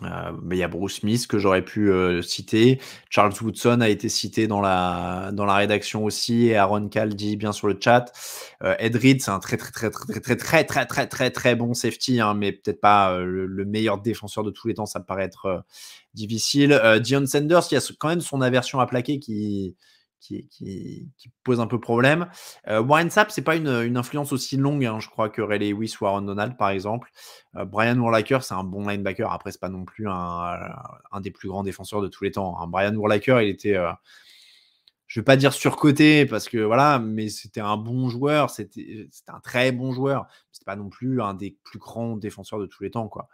Mais il y a Bruce Smith que j'aurais pu citer. Charles Woodson a été cité dans la rédaction aussi, et Aaron Cal dit bien sur le chat. Ed Reed, c'est un très bon safety, hein, mais peut-être pas le meilleur défenseur de tous les temps, ça me paraît être difficile. Deion Sanders, il y a quand même son aversion à plaquer qui pose un peu problème. Warren Sapp, c'est pas une influence aussi longue, hein, je crois, que Ray Lewis ou Aaron Donald, par exemple. Brian Urlacher, c'est un bon linebacker. Après, c'est pas non plus un des plus grands défenseurs de tous les temps, hein. Brian Urlacher, il était, je vais pas dire surcoté parce que voilà, mais c'était un bon joueur. C'était un très bon joueur. C'était pas non plus un des plus grands défenseurs de tous les temps, quoi.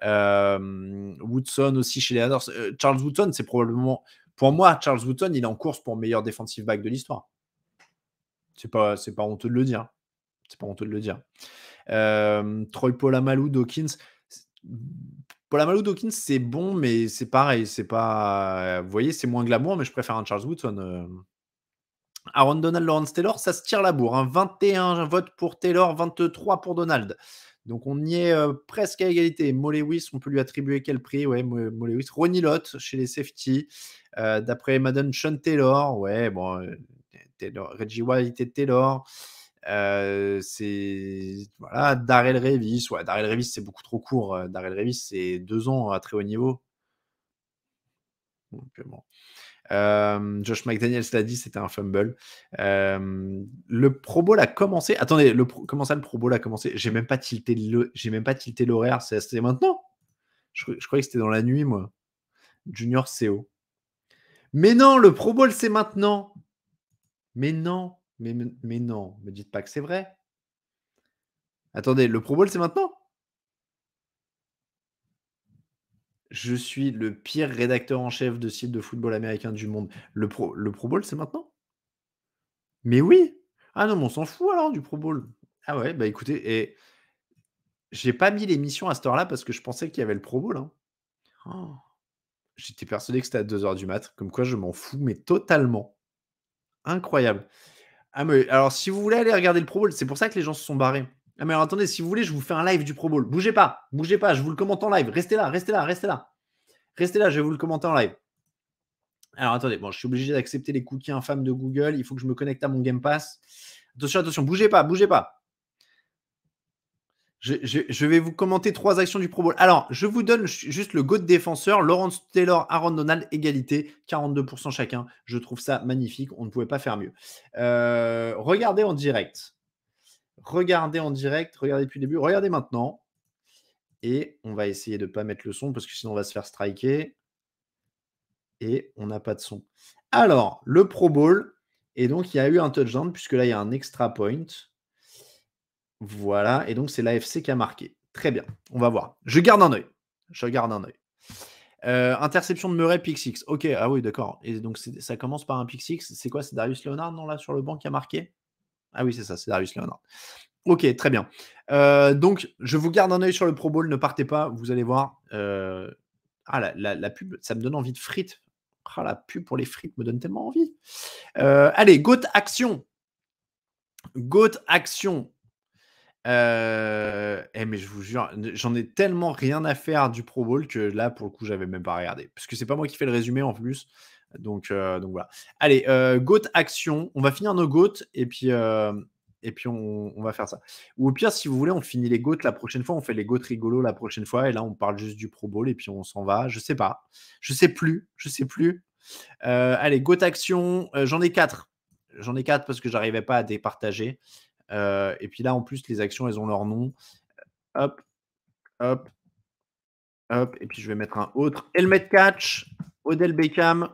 Woodson aussi chez les Raiders. Charles Woodson, c'est probablement, pour moi, Charles Woodson, il est en course pour meilleur defensive back de l'histoire. C'est pas honteux de le dire. C'est pas honteux de le dire. Troy Polamalu Dawkins. Polamalu Dawkins, c'est bon, mais c'est pareil. C'est pas. Vous voyez, c'est moins glamour, mais je préfère un Charles Woodson. Aaron Donald, Lawrence Taylor, ça se tire la bourre, hein. 21 votes pour Taylor, 23 pour Donald. Donc on y est presque à égalité. Mo Lewis, on peut lui attribuer quel prix? Ouais, Mo Lewis. Ronnie Lott chez les safety. D'après Madden, Sean Taylor. Ouais, bon, Taylor, Reggie White et Taylor. C'est voilà, Darrell Revis. Ouais, Darrell Revis, c'est beaucoup trop court. Darrell Revis, c'est 2 ans à très haut niveau. Donc bon. Josh McDaniels l'a dit, c'était un fumble. Le Pro Bowl a commencé. Attendez, comment ça, le Pro Bowl a commencé? J'ai même pas tilté l'horaire. C'est maintenant. Je croyais que c'était dans la nuit, moi. Junior CO. Mais non, le Pro Bowl, c'est maintenant. Mais non. Mais non. Me dites pas que c'est vrai. Attendez, le Pro Bowl, c'est maintenant? Je suis le pire rédacteur en chef de site de football américain du monde. Le Pro Bowl, c'est maintenant? Mais oui! Ah non, mais on s'en fout alors du Pro Bowl. Ah ouais, bah écoutez, et j'ai pas mis l'émission à cette heure-là parce que je pensais qu'il y avait le Pro Bowl, hein. Oh, j'étais persuadé que c'était à 2 heures du mat, comme quoi je m'en fous, mais totalement. Incroyable. Ah mais alors si vous voulez aller regarder le Pro Bowl, c'est pour ça que les gens se sont barrés. Ah mais alors attendez, si vous voulez, je vous fais un live du Pro Bowl. Bougez pas, je vous le commente en live. Restez là, restez là, restez là. Restez là, je vais vous le commenter en live. Alors attendez, bon, je suis obligé d'accepter les cookies infâmes de Google. Il faut que je me connecte à mon Game Pass. Attention, attention, bougez pas, bougez pas. Je vais vous commenter 3 actions du Pro Bowl. Alors, je vous donne juste le GOAT défenseur. Lawrence Taylor, Aaron Donald, égalité, 42% chacun. Je trouve ça magnifique. On ne pouvait pas faire mieux. Regardez en direct. Regardez en direct. Regardez depuis le début. Regardez maintenant. Et on va essayer de ne pas mettre le son parce que sinon on va se faire striker. Et on n'a pas de son. Alors, le Pro Bowl. Et donc, il y a eu un touchdown puisque là, il y a un extra point. Voilà, et donc c'est l'AFC qui a marqué. Très bien, on va voir. Je garde un œil. Je garde un œil. Interception de Murray, pick six. Ok, ah oui, d'accord. Et donc ça commence par un pick six. C'est quoi? C'est Darius Leonard, non, là, sur le banc qui a marqué? Ah oui, c'est ça, c'est Darius Leonard. Ok, très bien. Donc, je vous garde un œil sur le Pro Bowl. Ne partez pas, vous allez voir. Ah, la pub, ça me donne envie de frites. Ah, la pub pour les frites me donne tellement envie. Allez, GOAT Action. GOAT Action. Mais je vous jure, j'en ai tellement rien à faire du Pro Bowl que là, pour le coup, j'avais même pas regardé. Parce que c'est pas moi qui fais le résumé en plus. Donc voilà. Allez, GOAT action. On va finir nos GOAT et puis on va faire ça. Ou au pire, si vous voulez, on finit les GOAT la prochaine fois. On fait les GOAT rigolos la prochaine fois. Et là, on parle juste du Pro Bowl et puis on s'en va. Je sais pas. Je sais plus. Allez, GOAT action. J'en ai 4. J'en ai 4 parce que j'arrivais pas à départager. Et puis là, en plus, les actions, elles ont leur nom. Hop, hop, hop. Et puis je vais mettre un autre. Helmet Catch, Odell Beckham,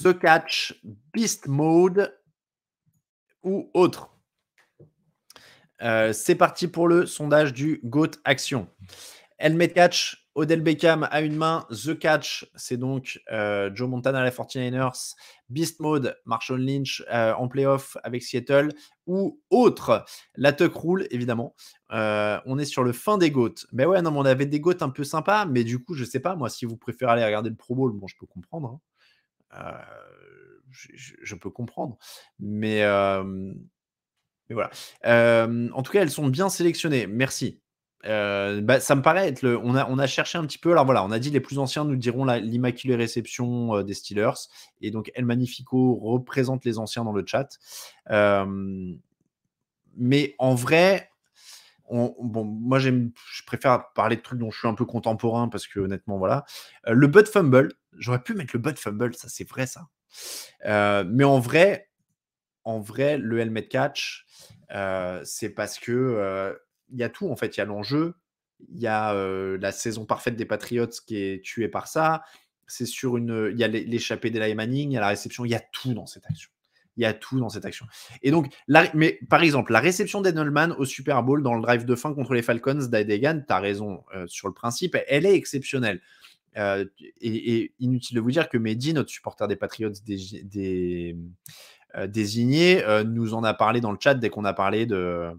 The Catch, Beast Mode ou autre. C'est parti pour le sondage du GOAT Action. Helmet Catch, Odell Beckham à une main. The Catch, c'est donc Joe Montana, la 49ers. Beast Mode, Marshall Lynch en playoff avec Seattle. Ou autre, la Tuck Rule, évidemment. On est sur le fin des GOAT. Mais ouais, non, mais on avait des GOAT un peu sympas. Mais du coup, je sais pas, moi, si vous préférez aller regarder le Pro Bowl, bon, je peux comprendre. Hein. Je peux comprendre. Mais voilà. En tout cas, elles sont bien sélectionnées. Merci. Ça me paraît être on a cherché un petit peu. Alors voilà, on a dit les plus anciens nous diront l'immaculée réception des Steelers. Et donc El Magnifico représente les anciens dans le chat. Mais en vrai, moi je préfère parler de trucs dont je suis un peu contemporain parce que honnêtement, voilà. Le Butt Fumble, j'aurais pu mettre le Butt Fumble, ça c'est vrai ça. Mais en vrai, le helmet catch, c'est parce que il y a tout en fait. Il y a l'enjeu, il y a la saison parfaite des Patriots qui est tuée par ça. C'est sur il y a l'échappée d'Eli Manning, il y a la réception, il y a tout dans cette action. Il y a tout dans cette action. Et donc, mais par exemple, la réception d'Edelman au Super Bowl dans le drive de fin contre les Falcons d'Adegan, tu as raison sur le principe, elle est exceptionnelle. Et inutile de vous dire que Mehdi, notre supporter des Patriots désigné, nous en a parlé dans le chat dès qu'on a parlé de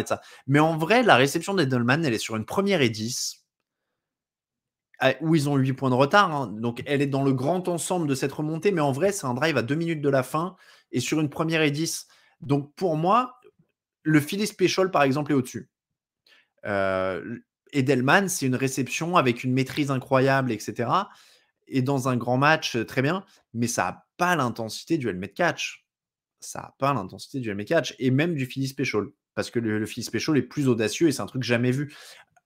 ça. Mais en vrai, la réception d'Edelman, elle est sur une première et 10 où ils ont 8 points de retard. Hein. Donc, elle est dans le grand ensemble de cette remontée. Mais en vrai, c'est un drive à 2 minutes de la fin et sur une première et 10. Donc, pour moi, le Philly Special, par exemple, est au-dessus. Edelman, c'est une réception avec une maîtrise incroyable, etc. Et dans un grand match, très bien. Mais ça n'a pas l'intensité du helmet catch. Ça n'a pas l'intensité du helmet catch. Et même du Philly Special. Parce que le Philly Special est plus audacieux et c'est un truc jamais vu.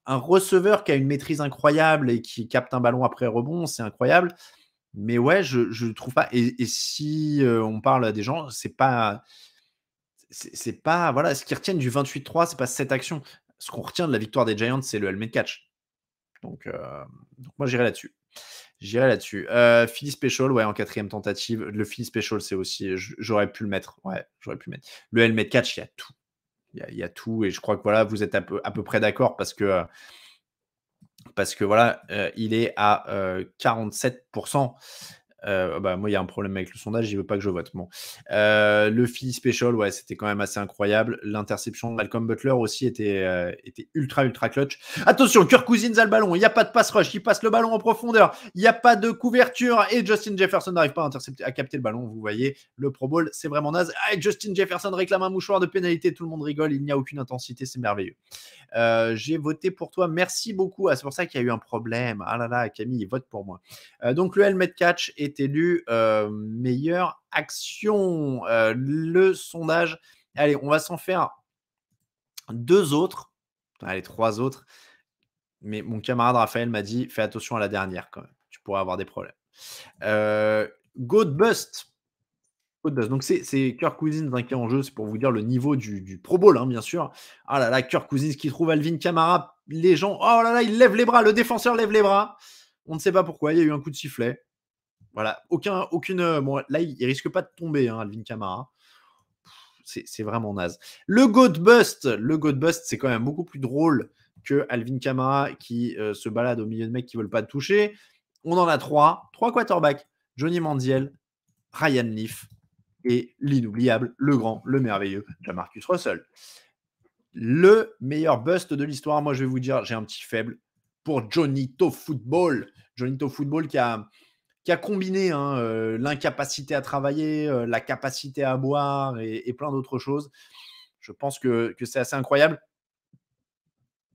Un receveur qui a une maîtrise incroyable et qui capte un ballon après rebond, c'est incroyable. Mais ouais, je trouve pas. Et si on parle à des gens, c'est pas. Voilà, ce qu'ils retiennent du 28-3, c'est pas cette action. Ce qu'on retient de la victoire des Giants, c'est le helmet catch. Donc moi, j'irai là-dessus. Philly Special, ouais, en 4e tentative. Le Philly Special, c'est aussi. J'aurais pu le mettre. Ouais, j'aurais pu le mettre. Le helmet catch, il y a tout. Il y a tout. Et je crois que voilà, vous êtes à peu près d'accord parce que parce que voilà, il est à 47%. Moi, il y a un problème avec le sondage, il veut pas que je vote. Bon. Le Philly Special, ouais, c'était quand même assez incroyable. L'interception de Malcolm Butler aussi était ultra, ultra clutch. Attention, Kirk Cousins a le ballon. Il n'y a pas de pass rush. Il passe le ballon en profondeur. Il n'y a pas de couverture. Et Justin Jefferson n'arrive pas à capter le ballon. Vous voyez, le Pro Bowl, c'est vraiment naze. Ah, et Justin Jefferson réclame un mouchoir de pénalité. Tout le monde rigole. Il n'y a aucune intensité. C'est merveilleux. J'ai voté pour toi. Merci beaucoup. Ah, c'est pour ça qu'il y a eu un problème. Ah là là, Camille, vote pour moi. Donc, le helmet catch est élu meilleure action. Le sondage. Allez, on va s'en faire 2 autres. Allez, 3 autres. Mais mon camarade Raphaël m'a dit fais attention à la dernière quand même. Tu pourrais avoir des problèmes. Goat Bust. Donc, c'est Kirk Cousins qui est en jeu. C'est pour vous dire le niveau du Pro Bowl, hein, bien sûr. Ah là là, Kirk Cousins qui trouve Alvin Kamara. Les gens, oh là là, il lève les bras. Le défenseur lève les bras. On ne sait pas pourquoi. Il y a eu un coup de sifflet. Voilà. Bon, là, il risque pas de tomber, hein, Alvin Kamara. C'est vraiment naze. Le Goat Bust, c'est quand même beaucoup plus drôle que Alvin Kamara qui se balade au milieu de mecs qui veulent pas te toucher. On en a 3 quarterbacks. Johnny Manziel, Ryan Leaf et l'inoubliable, le grand, le merveilleux Jamarcus Russell. Le meilleur bust de l'histoire, moi je vais vous dire, j'ai un petit faible pour Johnito Football. Johnito Football qui a combiné l'incapacité à travailler, la capacité à boire et plein d'autres choses. Je pense que c'est assez incroyable.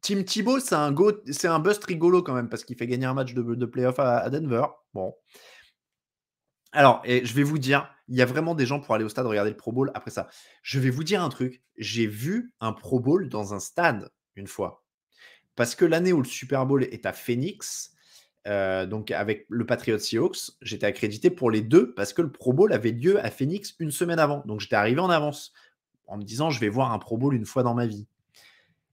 Tim Tebow, c'est un bust rigolo quand même parce qu'il fait gagner un match de playoff à Denver. Bon. Alors, et je vais vous dire, il y a vraiment des gens pour aller au stade regarder le Pro Bowl après ça. Je vais vous dire un truc. J'ai vu un Pro Bowl dans un stade une fois. Parce que l'année où le Super Bowl est à Phoenix, donc avec le Patriots Seahawks, j'étais accrédité pour les 2 parce que le Pro Bowl avait lieu à Phoenix une semaine avant. Donc j'étais arrivé en avance en me disant je vais voir un Pro Bowl une fois dans ma vie.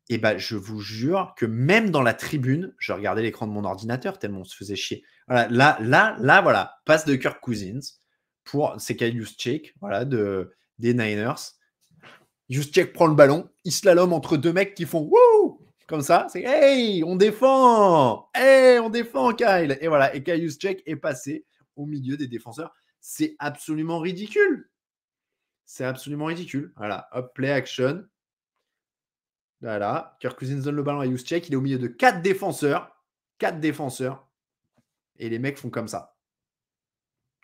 Et ben, je vous jure que même dans la tribune, je regardais l'écran de mon ordinateur tellement on se faisait chier. Voilà, là, voilà, passe de Kirk Cousins c'est Kyle Juszczyk, voilà, des Niners. Juszczyk prend le ballon, il slalom entre 2 mecs qui font wouh comme ça, c'est hey, on défend, Kyle. Et voilà, et Kyle Juszczyk est passé au milieu des défenseurs. C'est absolument ridicule. Voilà, hop, play action. Voilà, Kirk Cousins donne le ballon à Juszczyk, il est au milieu de 4 défenseurs. Et les mecs font comme ça.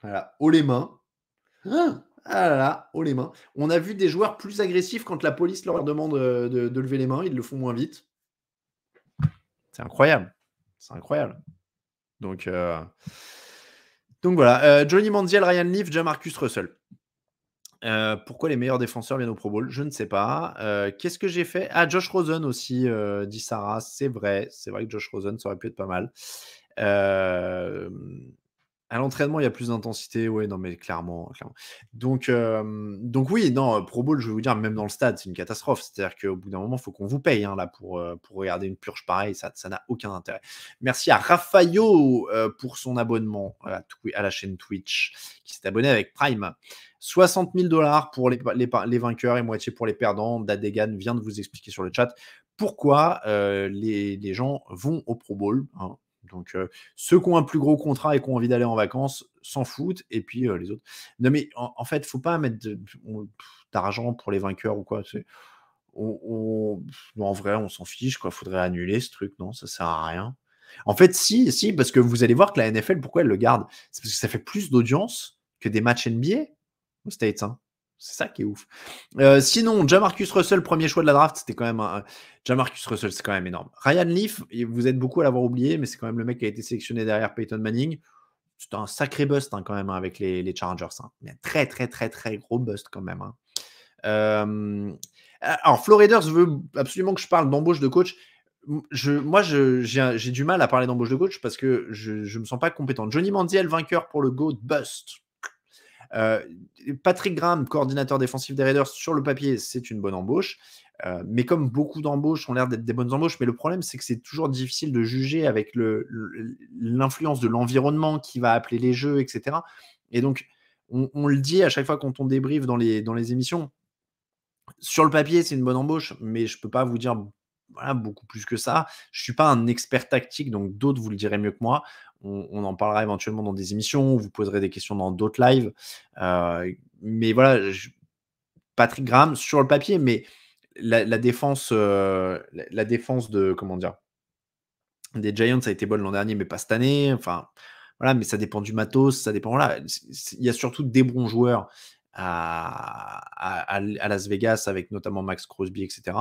Voilà, haut les mains. Ah là là, haut les mains. On a vu des joueurs plus agressifs quand la police leur demande de lever les mains, ils le font moins vite. C'est incroyable. Donc voilà, Johnny Manziel, Ryan Leaf, Jamarcus Russell. Pourquoi les meilleurs défenseurs viennent au Pro Bowl? Je ne sais pas. Qu'est-ce que j'ai fait? Ah, Josh Rosen aussi, dit Sarah. C'est vrai que Josh Rosen, ça aurait pu être pas mal. À l'entraînement, il y a plus d'intensité. Ouais, non, mais clairement. Donc oui, non, Pro Bowl, je vais vous dire, même dans le stade, c'est une catastrophe. C'est-à-dire qu'au bout d'un moment, il faut qu'on vous paye là, pour regarder une purge pareille. Ça n'a aucun intérêt. Merci à Rafaio pour son abonnement à la chaîne Twitch, qui s'est abonné avec Prime. 60 000 $ pour les vainqueurs et moitié pour les perdants. Dadegan vient de vous expliquer sur le chat pourquoi les gens vont au Pro Bowl. Hein. Donc, ceux qui ont un plus gros contrat et qui ont envie d'aller en vacances s'en foutent. Et puis, les autres. Non, mais en fait, il ne faut pas mettre d'argent pour les vainqueurs ou quoi. En vrai, on s'en fiche. Il faudrait annuler ce truc. Non, ça ne sert à rien. En fait, si, parce que vous allez voir que la NFL, pourquoi elle le garde? C'est parce que ça fait plus d'audience que des matchs NBA aux States. Hein. C'est ça qui est ouf. Sinon, Jamarcus Russell, premier choix de la draft, c'était quand même Jamarcus Russell, c'est quand même énorme. Ryan Leaf, vous êtes beaucoup à l'avoir oublié, mais c'est quand même le mec qui a été sélectionné derrière Peyton Manning. C'est un sacré bust quand même avec les Chargers. Il y a très, très, très, très gros bust quand même. Alors, Floriders veut absolument que je parle d'embauche de coach. Moi, j'ai du mal à parler d'embauche de coach parce que je ne me sens pas compétent. Johnny Manziel, vainqueur pour le GOAT Bust. Patrick Graham, coordinateur défensif des Raiders, sur le papier, c'est une bonne embauche. Mais comme beaucoup d'embauches ont l'air d'être des bonnes embauches, mais le problème, c'est que c'est toujours difficile de juger avec l'influence de l'environnement qui va appeler les jeux, etc. Et donc, on le dit à chaque fois quand on débriefe dans les émissions, sur le papier, c'est une bonne embauche, mais je ne peux pas vous dire voilà, beaucoup plus que ça. Je suis pas un expert tactique, donc d'autres vous le direz mieux que moi. On en parlera éventuellement dans des émissions, vous poserez des questions dans d'autres lives. Mais voilà, Patrick Graham sur le papier, mais la défense, la défense de comment dire? Des Giants a été bonne l'an dernier, mais pas cette année. Enfin, voilà, mais ça dépend du matos, ça dépend. Voilà, il y a surtout des bons joueurs à Las Vegas, avec notamment Max Crosby, etc.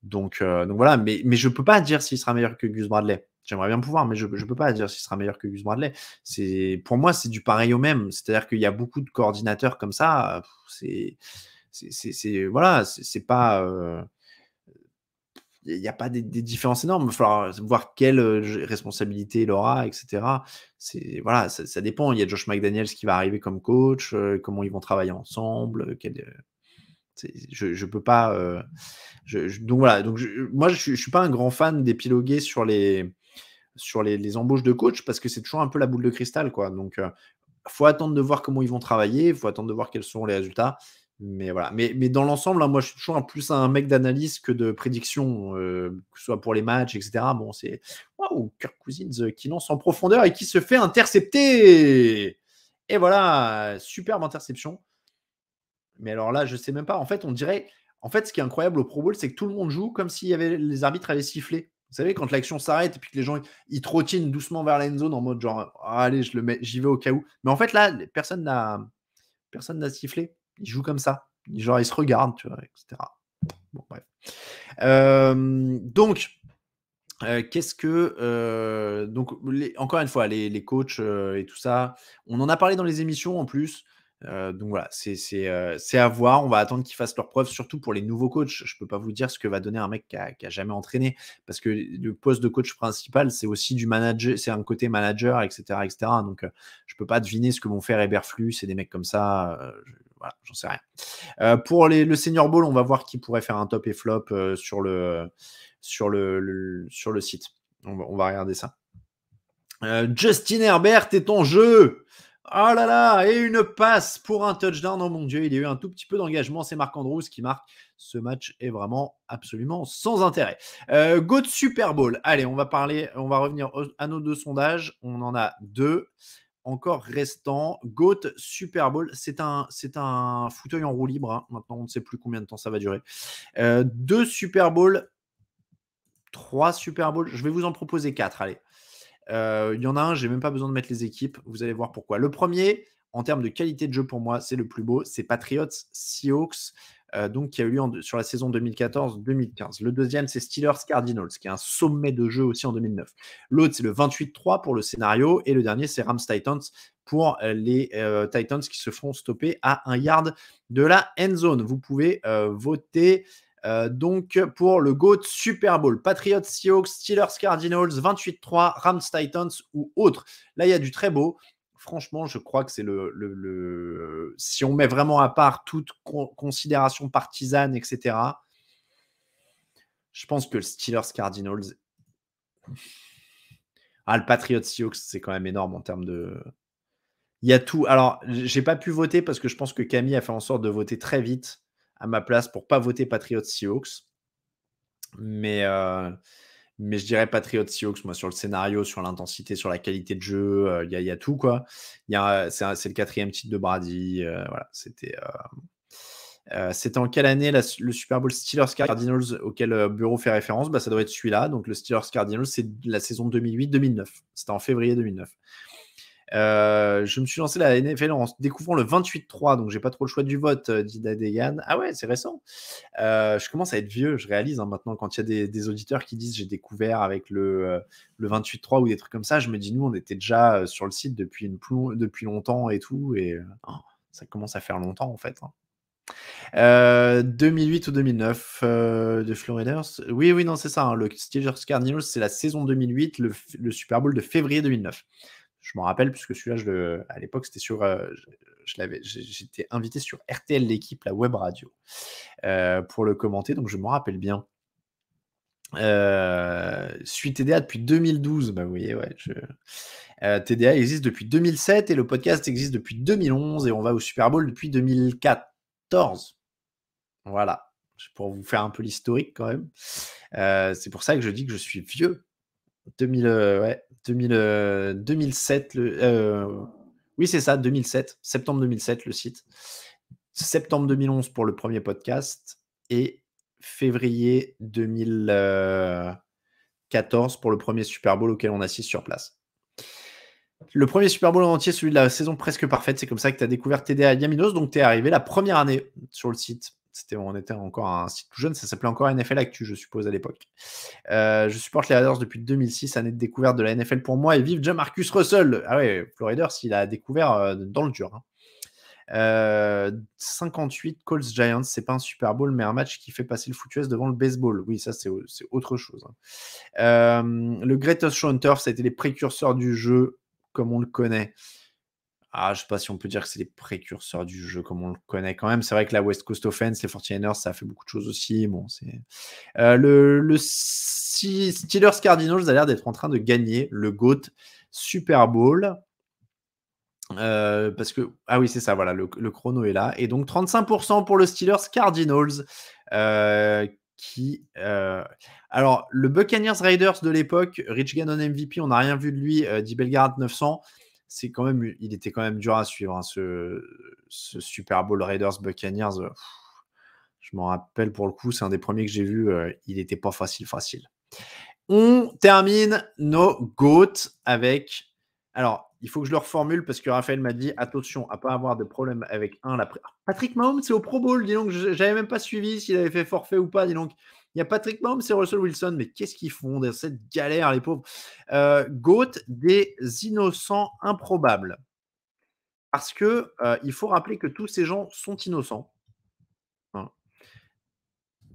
Donc voilà, mais je peux pas dire s'il sera meilleur que Gus Bradley. J'aimerais bien pouvoir, mais je peux pas dire s'il sera meilleur que Gus Bradley. Pour moi, c'est du pareil au même. C'est-à-dire qu'il y a beaucoup de coordinateurs comme ça. Voilà, c'est pas. Il n'y a pas des différences énormes. Il va falloir voir quelle responsabilité il aura, etc. Voilà, ça dépend. Il y a Josh McDaniels qui va arriver comme coach, comment ils vont travailler ensemble. Je peux pas. Donc voilà. Moi, je suis pas un grand fan d'épiloguer sur les embauches de coach, parce que c'est toujours un peu la boule de cristal, quoi. Donc, faut attendre de voir comment ils vont travailler. Il faut attendre de voir quels seront les résultats. Mais voilà. Mais dans l'ensemble, hein, moi, je suis toujours plus un mec d'analyse que de prédiction, que ce soit pour les matchs, etc. Bon, c'est waouh, Kirk Cousins qui lance en profondeur et qui se fait intercepter. Et voilà, superbe interception. Mais alors là, je sais même pas. En fait, on dirait. En fait, ce qui est incroyable au Pro Bowl, c'est que tout le monde joue comme si les arbitres avaient sifflé. Vous savez, quand l'action s'arrête et puis que les gens ils trottinent doucement vers la end zone en mode genre, ah, allez, j'y vais au cas où. Mais en fait, là, personne n'a sifflé. Ils jouent comme ça. Genre, ils se regardent, tu vois, etc. Bon, bref. Donc, qu'est-ce que. Donc, encore une fois, les coachs et tout ça, on en a parlé dans les émissions en plus. Donc voilà, c'est à voir. On va attendre qu'ils fassent leurs preuves, surtout pour les nouveaux coachs. Je peux pas vous dire ce que va donner un mec qui a jamais entraîné, parce que le poste de coach principal, c'est aussi du manager, c'est un côté manager, etc., etc. Donc je peux pas deviner ce que vont faire Eberflus et des mecs comme ça. Voilà, j'en sais rien. Pour le Senior Bowl, on va voir qui pourrait faire un top et flop sur le site. On va regarder ça. Justin Herbert est en jeu. Oh là là, et une passe pour un touchdown. Oh mon Dieu, il y a eu un tout petit peu d'engagement. C'est Marc Andrews qui marque. Ce match est vraiment absolument sans intérêt. GOAT Super Bowl. Allez, on va revenir à nos deux sondages. On en a deux encore restants. GOAT Super Bowl. C'est un fauteuil en roue libre. Hein. Maintenant, on ne sait plus combien de temps ça va durer. 2 Super Bowl. 3 Super Bowl. Je vais vous en proposer 4. Allez. Il y en a un, j'ai même pas besoin de mettre les équipes. Vous allez voir pourquoi. Le premier, en termes de qualité de jeu, pour moi, c'est le plus beau. C'est Patriots Seahawks, donc qui a eu lieu sur la saison 2014-2015. Le deuxième, c'est Steelers Cardinals, qui est un sommet de jeu aussi en 2009. L'autre, c'est le 28-3 pour le scénario. Et le dernier, c'est Rams Titans pour les Titans qui se font stopper à 1 yard de la end zone. Vous pouvez voter. Donc pour le GOAT Super Bowl, Patriots, Seahawks, Steelers, Cardinals, 28-3, Rams, Titans ou autre. Là, il y a du très beau. Franchement, je crois que c'est si on met vraiment à part toute considération partisane, etc., je pense que le Steelers, Cardinals... le Patriots, Seahawks, c'est quand même énorme en termes de... Il y a tout. Alors, j'ai pas pu voter parce que je pense que Camille a fait en sorte de voter très vite à ma place pour pas voter Patriots Seahawks. Mais je dirais Patriots Seahawks, moi, sur le scénario, sur l'intensité, sur la qualité de jeu, il y a tout, quoi. C'est le 4e titre de Brady. Voilà, c'était en quelle année le Super Bowl Steelers Cardinals auquel Bureau fait référence? Ça doit être celui-là. Donc le Steelers Cardinals, c'est la saison 2008-2009. C'était en février 2009. Je me suis lancé la NFL en découvrant le 28-3, donc j'ai pas trop le choix du vote, dit Dadegan. Ah ouais, c'est récent. Je commence à être vieux, je réalise maintenant, quand il y a des auditeurs qui disent j'ai découvert avec le 28-3 ou des trucs comme ça, je me dis nous on était déjà sur le site depuis longtemps et tout, et ça commence à faire longtemps en fait. 2008 ou 2009 de Floriders. Oui, non, c'est ça. Hein, le Steelers Cardinals, c'est la saison 2008, le Super Bowl de février 2009. Je m'en rappelle puisque celui-là, à l'époque, c'était sur. J'étais invité sur RTL l'équipe, la web radio, pour le commenter, donc je m'en rappelle bien. Suis TDA depuis 2012, vous voyez, ouais. TDA existe depuis 2007 et le podcast existe depuis 2011 et on va au Super Bowl depuis 2014. Voilà. pour vous faire un peu l'historique quand même. C'est pour ça que je dis que je suis vieux. 2007. Oui, c'est ça, 2007. Septembre 2007, le site. Septembre 2011 pour le premier podcast. Et février 2014 pour le premier Super Bowl auquel on assiste sur place. Le premier Super Bowl en entier, celui de la saison presque parfaite. C'est comme ça que tu as découvert TDA Yaminos. Donc, tu es arrivé la première année sur le site. On était encore un site tout jeune. Ça s'appelait encore NFL Actu, je suppose, à l'époque. Je supporte les Raiders depuis 2006, année de découverte de la NFL pour moi. Et vive Jamarcus Russell. Ah ouais, Flo Raiders, il a découvert dans le dur. 58 Colts Giants, c'est pas un Super Bowl, mais un match qui fait passer le foot US devant le baseball. Oui, ça, c'est autre chose. Le Greatest Show on Turf, ça a été les précurseurs du jeu comme on le connaît. Je sais pas si on peut dire que c'est les précurseurs du jeu comme on le connaît quand même. C'est vrai que la West Coast Offense, les 49ers, ça a fait beaucoup de choses aussi. Bon, c'est le Steelers Cardinals a l'air d'être en train de gagner le GOAT Super Bowl. Parce que oui, c'est ça, voilà, le chrono est là. Et donc 35% pour le Steelers Cardinals. Alors, le Buccaneers Raiders de l'époque, Rich Gannon MVP, on n'a rien vu de lui, Di Belgarant 900. C'est quand même, il était quand même dur à suivre, hein, ce Super Bowl Raiders Buccaneers. Je m'en rappelle pour le coup, c'est un des premiers que j'ai vu. Il n'était pas facile. On termine nos GOAT avec. Alors, il faut que je le reformule parce que Raphaël m'a dit attention à ne pas avoir de problème avec Patrick Mahomes, c'est au Pro Bowl. Dis donc, j'avais même pas suivi s'il avait fait forfait ou pas. Dis donc, il y a Patrick Mahomes et Russell Wilson, mais qu'est-ce qu'ils font dans cette galère, les pauvres. GOAT des innocents improbables. Parce que il faut rappeler que tous ces gens sont innocents. Hein.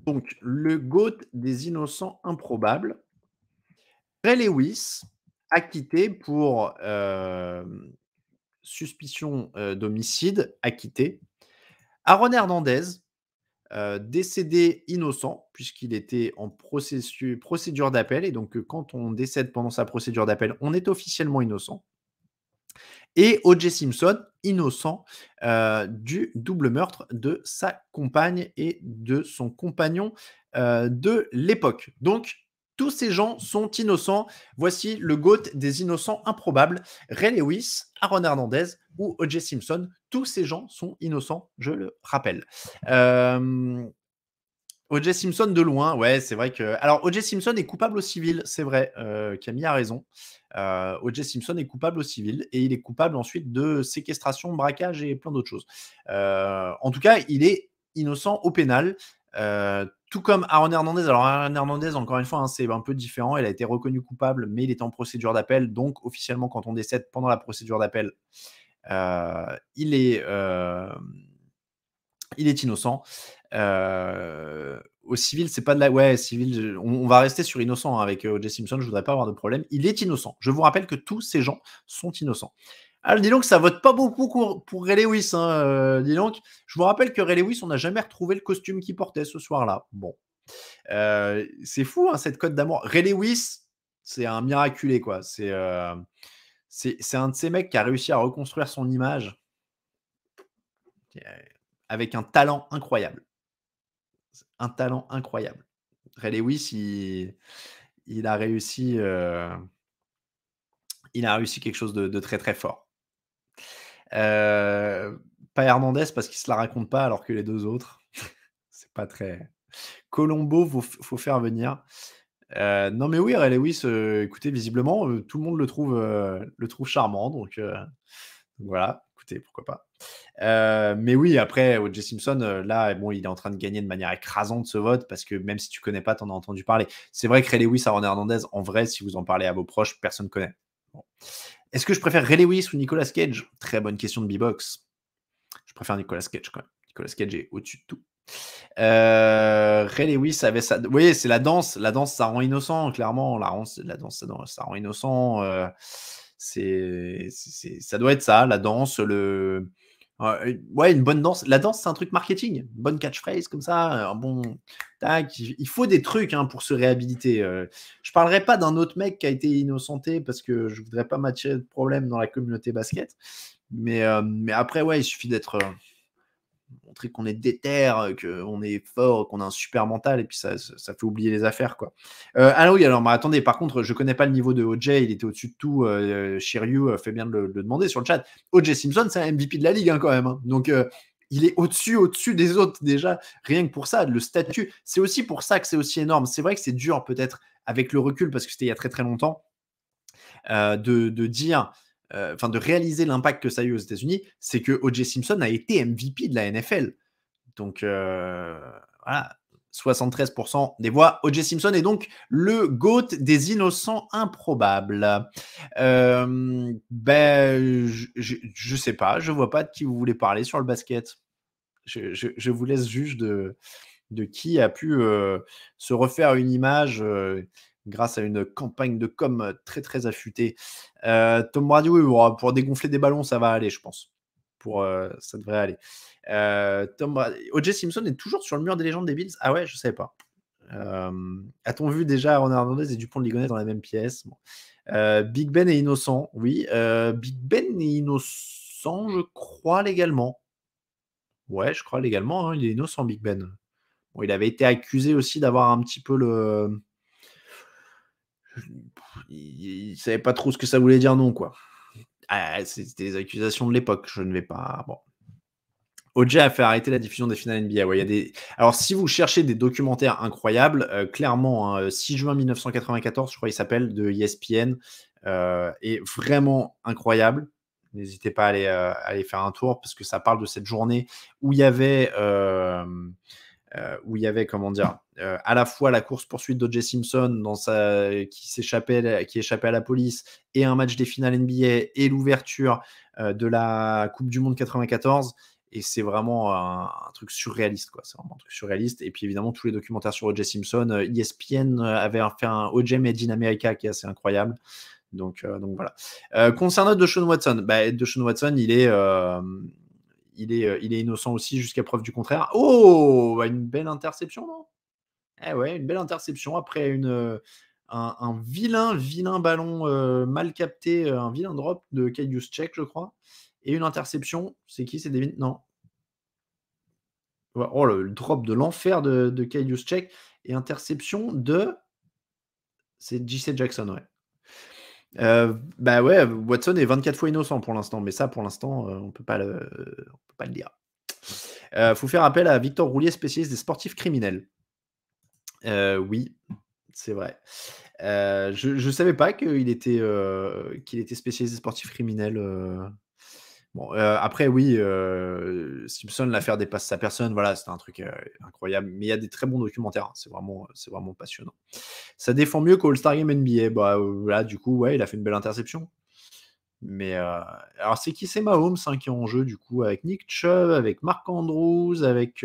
Donc, le GOAT des innocents improbables. Ray Lewis, acquitté pour suspicion d'homicide, acquitté. Aaron Hernandez, décédé innocent, puisqu'il était en procédure d'appel. Et donc, quand on décède pendant sa procédure d'appel, on est officiellement innocent. Et O.J. Simpson, innocent du double meurtre de sa compagne et de son compagnon de l'époque. Donc, tous ces gens sont innocents. Voici le GOAT des innocents improbables. Ray Lewis, Aaron Hernandez ou O.J. Simpson. Tous ces gens sont innocents, je le rappelle. O.J. Simpson de loin, ouais, c'est vrai que. Alors, O.J. Simpson est coupable au civil, c'est vrai. Camille a raison. O.J. Simpson est coupable au civil et il est coupable ensuite de séquestration, braquage et plein d'autres choses. En tout cas, il est innocent au pénal. Tout comme Aaron Hernandez. Alors, Aaron Hernandez, encore une fois, hein, c'est un peu différent. Il a été reconnu coupable, mais il est en procédure d'appel. Donc, officiellement, quand on décède pendant la procédure d'appel, il est innocent. Au civil, c'est pas de la. Ouais, civil, on va rester sur innocent hein, avec O.J. Simpson, je voudrais pas avoir de problème. Il est innocent. Je vous rappelle que tous ces gens sont innocents. Alors, dis donc, ça vote pas beaucoup pour Ray Lewis. Hein, dis donc, je vous rappelle que Ray Lewis, on n'a jamais retrouvé le costume qu'il portait ce soir-là. Bon. C'est fou, hein, cette cote d'amour. Ray Lewis, c'est un miraculé, quoi. C'est un de ces mecs qui a réussi à reconstruire son image avec un talent incroyable. Un talent incroyable. Ray Lewis, il a réussi quelque chose de très très fort. Pas Hernandez parce qu'il se la raconte pas alors que les deux autres, c'est pas très. Colombo, faut faire venir. Non mais oui, Ray Lewis, écoutez, visiblement, tout le monde le trouve charmant, donc voilà, écoutez, pourquoi pas. Mais oui, après, O.J. Simpson, là, bon, il est en train de gagner de manière écrasante ce vote parce que même si tu connais pas, t'en as entendu parler. C'est vrai que Ray Lewis, Aaron Hernandez, en vrai, si vous en parlez à vos proches, personne ne connaît. Bon. Est-ce que je préfère Ray Lewis ou Nicolas Cage? Très bonne question de B-Box. Je préfère Nicolas Cage quand même. Nicolas Cage est au-dessus de tout. Ray Lewis avait ça. Oui, c'est la danse. La danse, ça rend innocent, clairement. La danse, ça rend innocent. Ça doit être ça, la danse, ouais, une bonne danse. La danse, c'est un truc marketing. Une bonne catchphrase comme ça. Un bon. Tac. Il faut des trucs hein, pour se réhabiliter. Je parlerai pas d'un autre mec qui a été innocenté parce que je voudrais pas m'attirer de problème dans la communauté basket. Mais après, ouais, il suffit d'être. montrer qu'on est déter, qu'on est fort, qu'on a un super mental, et puis ça fait oublier les affaires, quoi. Ah oui, alors, attendez, par contre, je connais pas le niveau de OJ, il était au-dessus de tout. Shiryu fait bien de le demander sur le chat. OJ Simpson, c'est un MVP de la ligue, hein, quand même. Hein. Donc, il est au-dessus des autres, déjà, rien que pour ça, le statut. C'est aussi pour ça que c'est aussi énorme. C'est vrai que c'est dur, peut-être, avec le recul, parce que c'était il y a très très longtemps, de dire, de réaliser l'impact que ça a eu aux États-Unis, c'est que O.J. Simpson a été MVP de la NFL. Donc, voilà, 73% des voix. O.J. Simpson est donc le GOAT des innocents improbables. Je sais pas, je vois pas de qui vous voulez parler sur le basket. Je vous laisse juge de qui a pu se refaire une image grâce à une campagne de com très très affûtée. Tom Brady, oui, pour dégonfler des ballons, ça va aller, je pense. Ça devrait aller. O.J. Simpson est toujours sur le mur des légendes des Bills. Ah ouais, je savais pas. A-t-on vu déjà Aaron Hernandez et Dupont de Ligonnès dans la même pièce? Bon. Big Ben est innocent, oui. Big Ben est innocent, je crois, légalement. Ouais, je crois légalement, hein, il est innocent, Big Ben. Bon, il avait été accusé aussi d'avoir un petit peu le. Il savait pas trop ce que ça voulait dire, non, quoi. Ah, c'était des accusations de l'époque, je ne vais pas. Bon. OJ a fait arrêter la diffusion des finales NBA. Ouais, il y a des. Alors, si vous cherchez des documentaires incroyables, clairement, hein, 6 juin 1994, je crois qu'il s'appelle, de ESPN, est vraiment incroyable. N'hésitez pas à aller faire un tour, parce que ça parle de cette journée où il y avait. Comment dire, à la fois la course-poursuite d'O.J. Simpson qui échappait à la police, et un match des finales NBA, et l'ouverture de la Coupe du Monde 94. Et c'est vraiment un truc surréaliste, quoi. C'est vraiment un truc surréaliste. Et puis évidemment, tous les documentaires sur O.J. Simpson, ESPN avait fait un O.J. Made in America qui est assez incroyable. Donc voilà. Concernant Deshaun Watson, Deshaun Watson, il est innocent aussi jusqu'à preuve du contraire. Oh, une belle interception, non? Eh ouais, une belle interception après un vilain ballon mal capté, un vilain drop de Kyle Juszczyk, je crois. Et une interception, c'est qui? C'est Devin? Non. Oh, le drop de l'enfer de Kyle Juszczyk. Et interception de. C'est JC Jackson, ouais. Ouais, Watson est 24 fois innocent pour l'instant, mais ça, pour l'instant, on peut pas le dire. Faut faire appel à Victor Roulier, spécialiste des sportifs criminels. Oui, c'est vrai. Je savais pas qu'il était spécialisé sportif criminel. Bon, après oui, Simpson, l'affaire dépasse sa personne. Voilà, c'était un truc incroyable. Mais il y a des très bons documentaires. Hein. C'est vraiment passionnant. Ça défend mieux qu'All-Star Game NBA. Voilà, du coup, ouais, il a fait une belle interception. Mais alors, c'est qui? C'est Mahomes qui est en jeu, du coup, avec Nick Chubb, avec Mark Andrews, avec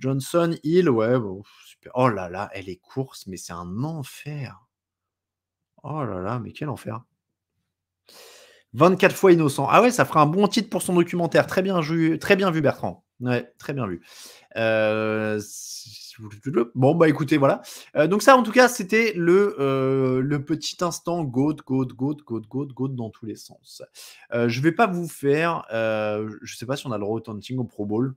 Johnson, Hill. Ouais, bon, super. Oh là là, elle est course, mais c'est un enfer. Oh là là, mais quel enfer. 24 fois innocent. Ah ouais, ça fera un bon titre pour son documentaire. Très bien vu, Bertrand. Ouais, très bien vu. Bon, écoutez, voilà. Donc ça, en tout cas, c'était le petit instant GOAT dans tous les sens. Je vais pas vous faire... je sais pas si on a le droit au taunting au Pro Bowl.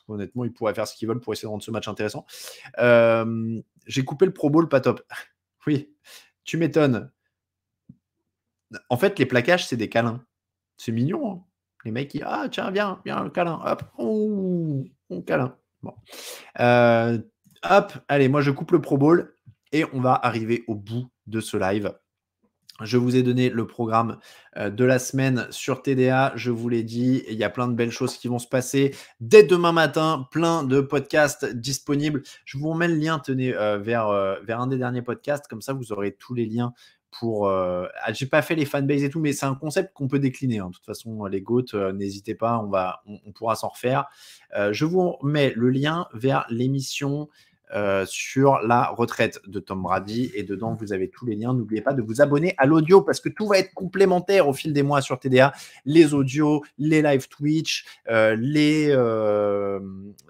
Honnêtement, ils pourraient faire ce qu'ils veulent pour essayer de rendre ce match intéressant. J'ai coupé le Pro Bowl, pas top. Oui, tu m'étonnes. En fait, les plaquages, c'est des câlins. C'est mignon, hein. Les mecs, tiens, viens, un câlin. Hop, on câlin. Bon. Hop, allez, moi, je coupe le Pro Bowl et on va arriver au bout de ce live. Je vous ai donné le programme de la semaine sur TDA. Je vous l'ai dit, il y a plein de belles choses qui vont se passer. Dès demain matin, plein de podcasts disponibles. Je vous remets le lien, tenez, vers un des derniers podcasts. Comme ça, vous aurez tous les liens pour... j'ai pas fait les fanbases et tout, mais c'est un concept qu'on peut décliner. Hein. De toute façon, les GOAT, n'hésitez pas, on pourra s'en refaire. Je vous mets le lien vers l'émission... sur la retraite de Tom Brady, et dedans vous avez tous les liens. N'oubliez pas de vous abonner à l'audio parce que tout va être complémentaire au fil des mois sur TDA. Les audios, les live Twitch, les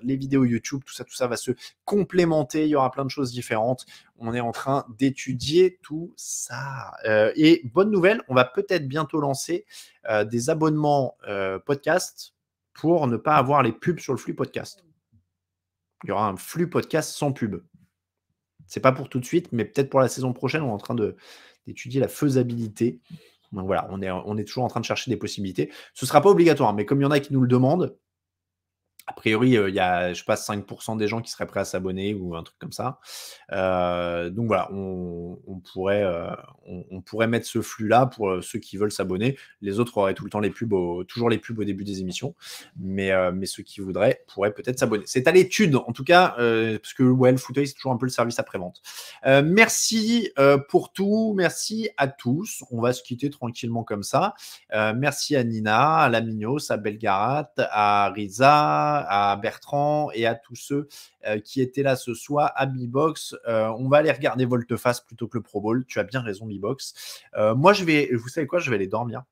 vidéos YouTube, tout ça va se complémenter. Il y aura plein de choses différentes. On est en train d'étudier tout ça. Et bonne nouvelle, on va peut-être bientôt lancer des abonnements podcast pour ne pas avoir les pubs sur le flux podcast. Il y aura un flux podcast sans pub. C'est pas pour tout de suite, mais peut-être pour la saison prochaine, on est en train d'étudier la faisabilité. Donc voilà, on est toujours en train de chercher des possibilités. Ce ne sera pas obligatoire, mais comme il y en a qui nous le demandent, a priori, il y a, je sais pas, 5% des gens qui seraient prêts à s'abonner ou un truc comme ça. Donc voilà, on pourrait mettre ce flux-là pour ceux qui veulent s'abonner. Les autres auraient tout le temps toujours les pubs au début des émissions. Mais ceux qui voudraient pourraient peut-être s'abonner. C'est à l'étude, en tout cas, parce que le fauteuil, c'est toujours un peu le service après-vente. Merci pour tout. Merci à tous. On va se quitter tranquillement comme ça. Merci à Nina, à Lamignos, à Belgarat, à Riza, à Bertrand et à tous ceux qui étaient là ce soir, à Bibox. On va aller regarder Volteface plutôt que le Pro Bowl. Tu as bien raison, Bibox. Moi, vous savez quoi, je vais aller dormir.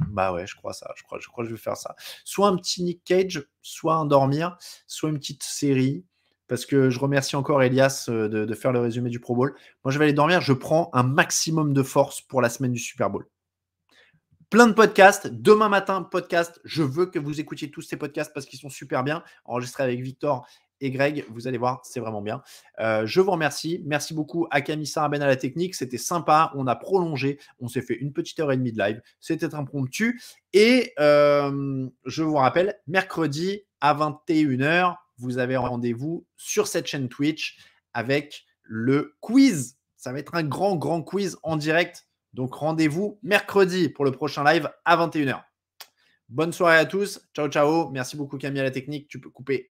Bah ouais, je crois ça. Je crois que je vais faire ça. Soit un petit Nick Cage, soit un dormir, soit une petite série. Parce que je remercie encore Elias de faire le résumé du Pro Bowl. Moi, je vais aller dormir. Je prends un maximum de force pour la semaine du Super Bowl. Plein de podcasts. Demain matin, podcast. Je veux que vous écoutiez tous ces podcasts parce qu'ils sont super bien. Enregistrés avec Victor et Greg. Vous allez voir, c'est vraiment bien. Je vous remercie. Merci beaucoup à Camille Sarabène à la technique. C'était sympa. On a prolongé. On s'est fait une petite heure et demie de live. C'était impromptu. Et je vous rappelle, mercredi à 21h, vous avez rendez-vous sur cette chaîne Twitch avec le quiz. Ça va être un grand quiz en direct. Donc, rendez-vous mercredi pour le prochain live à 21h. Bonne soirée à tous. Ciao, ciao. Merci beaucoup, Camille, à la technique. Tu peux couper.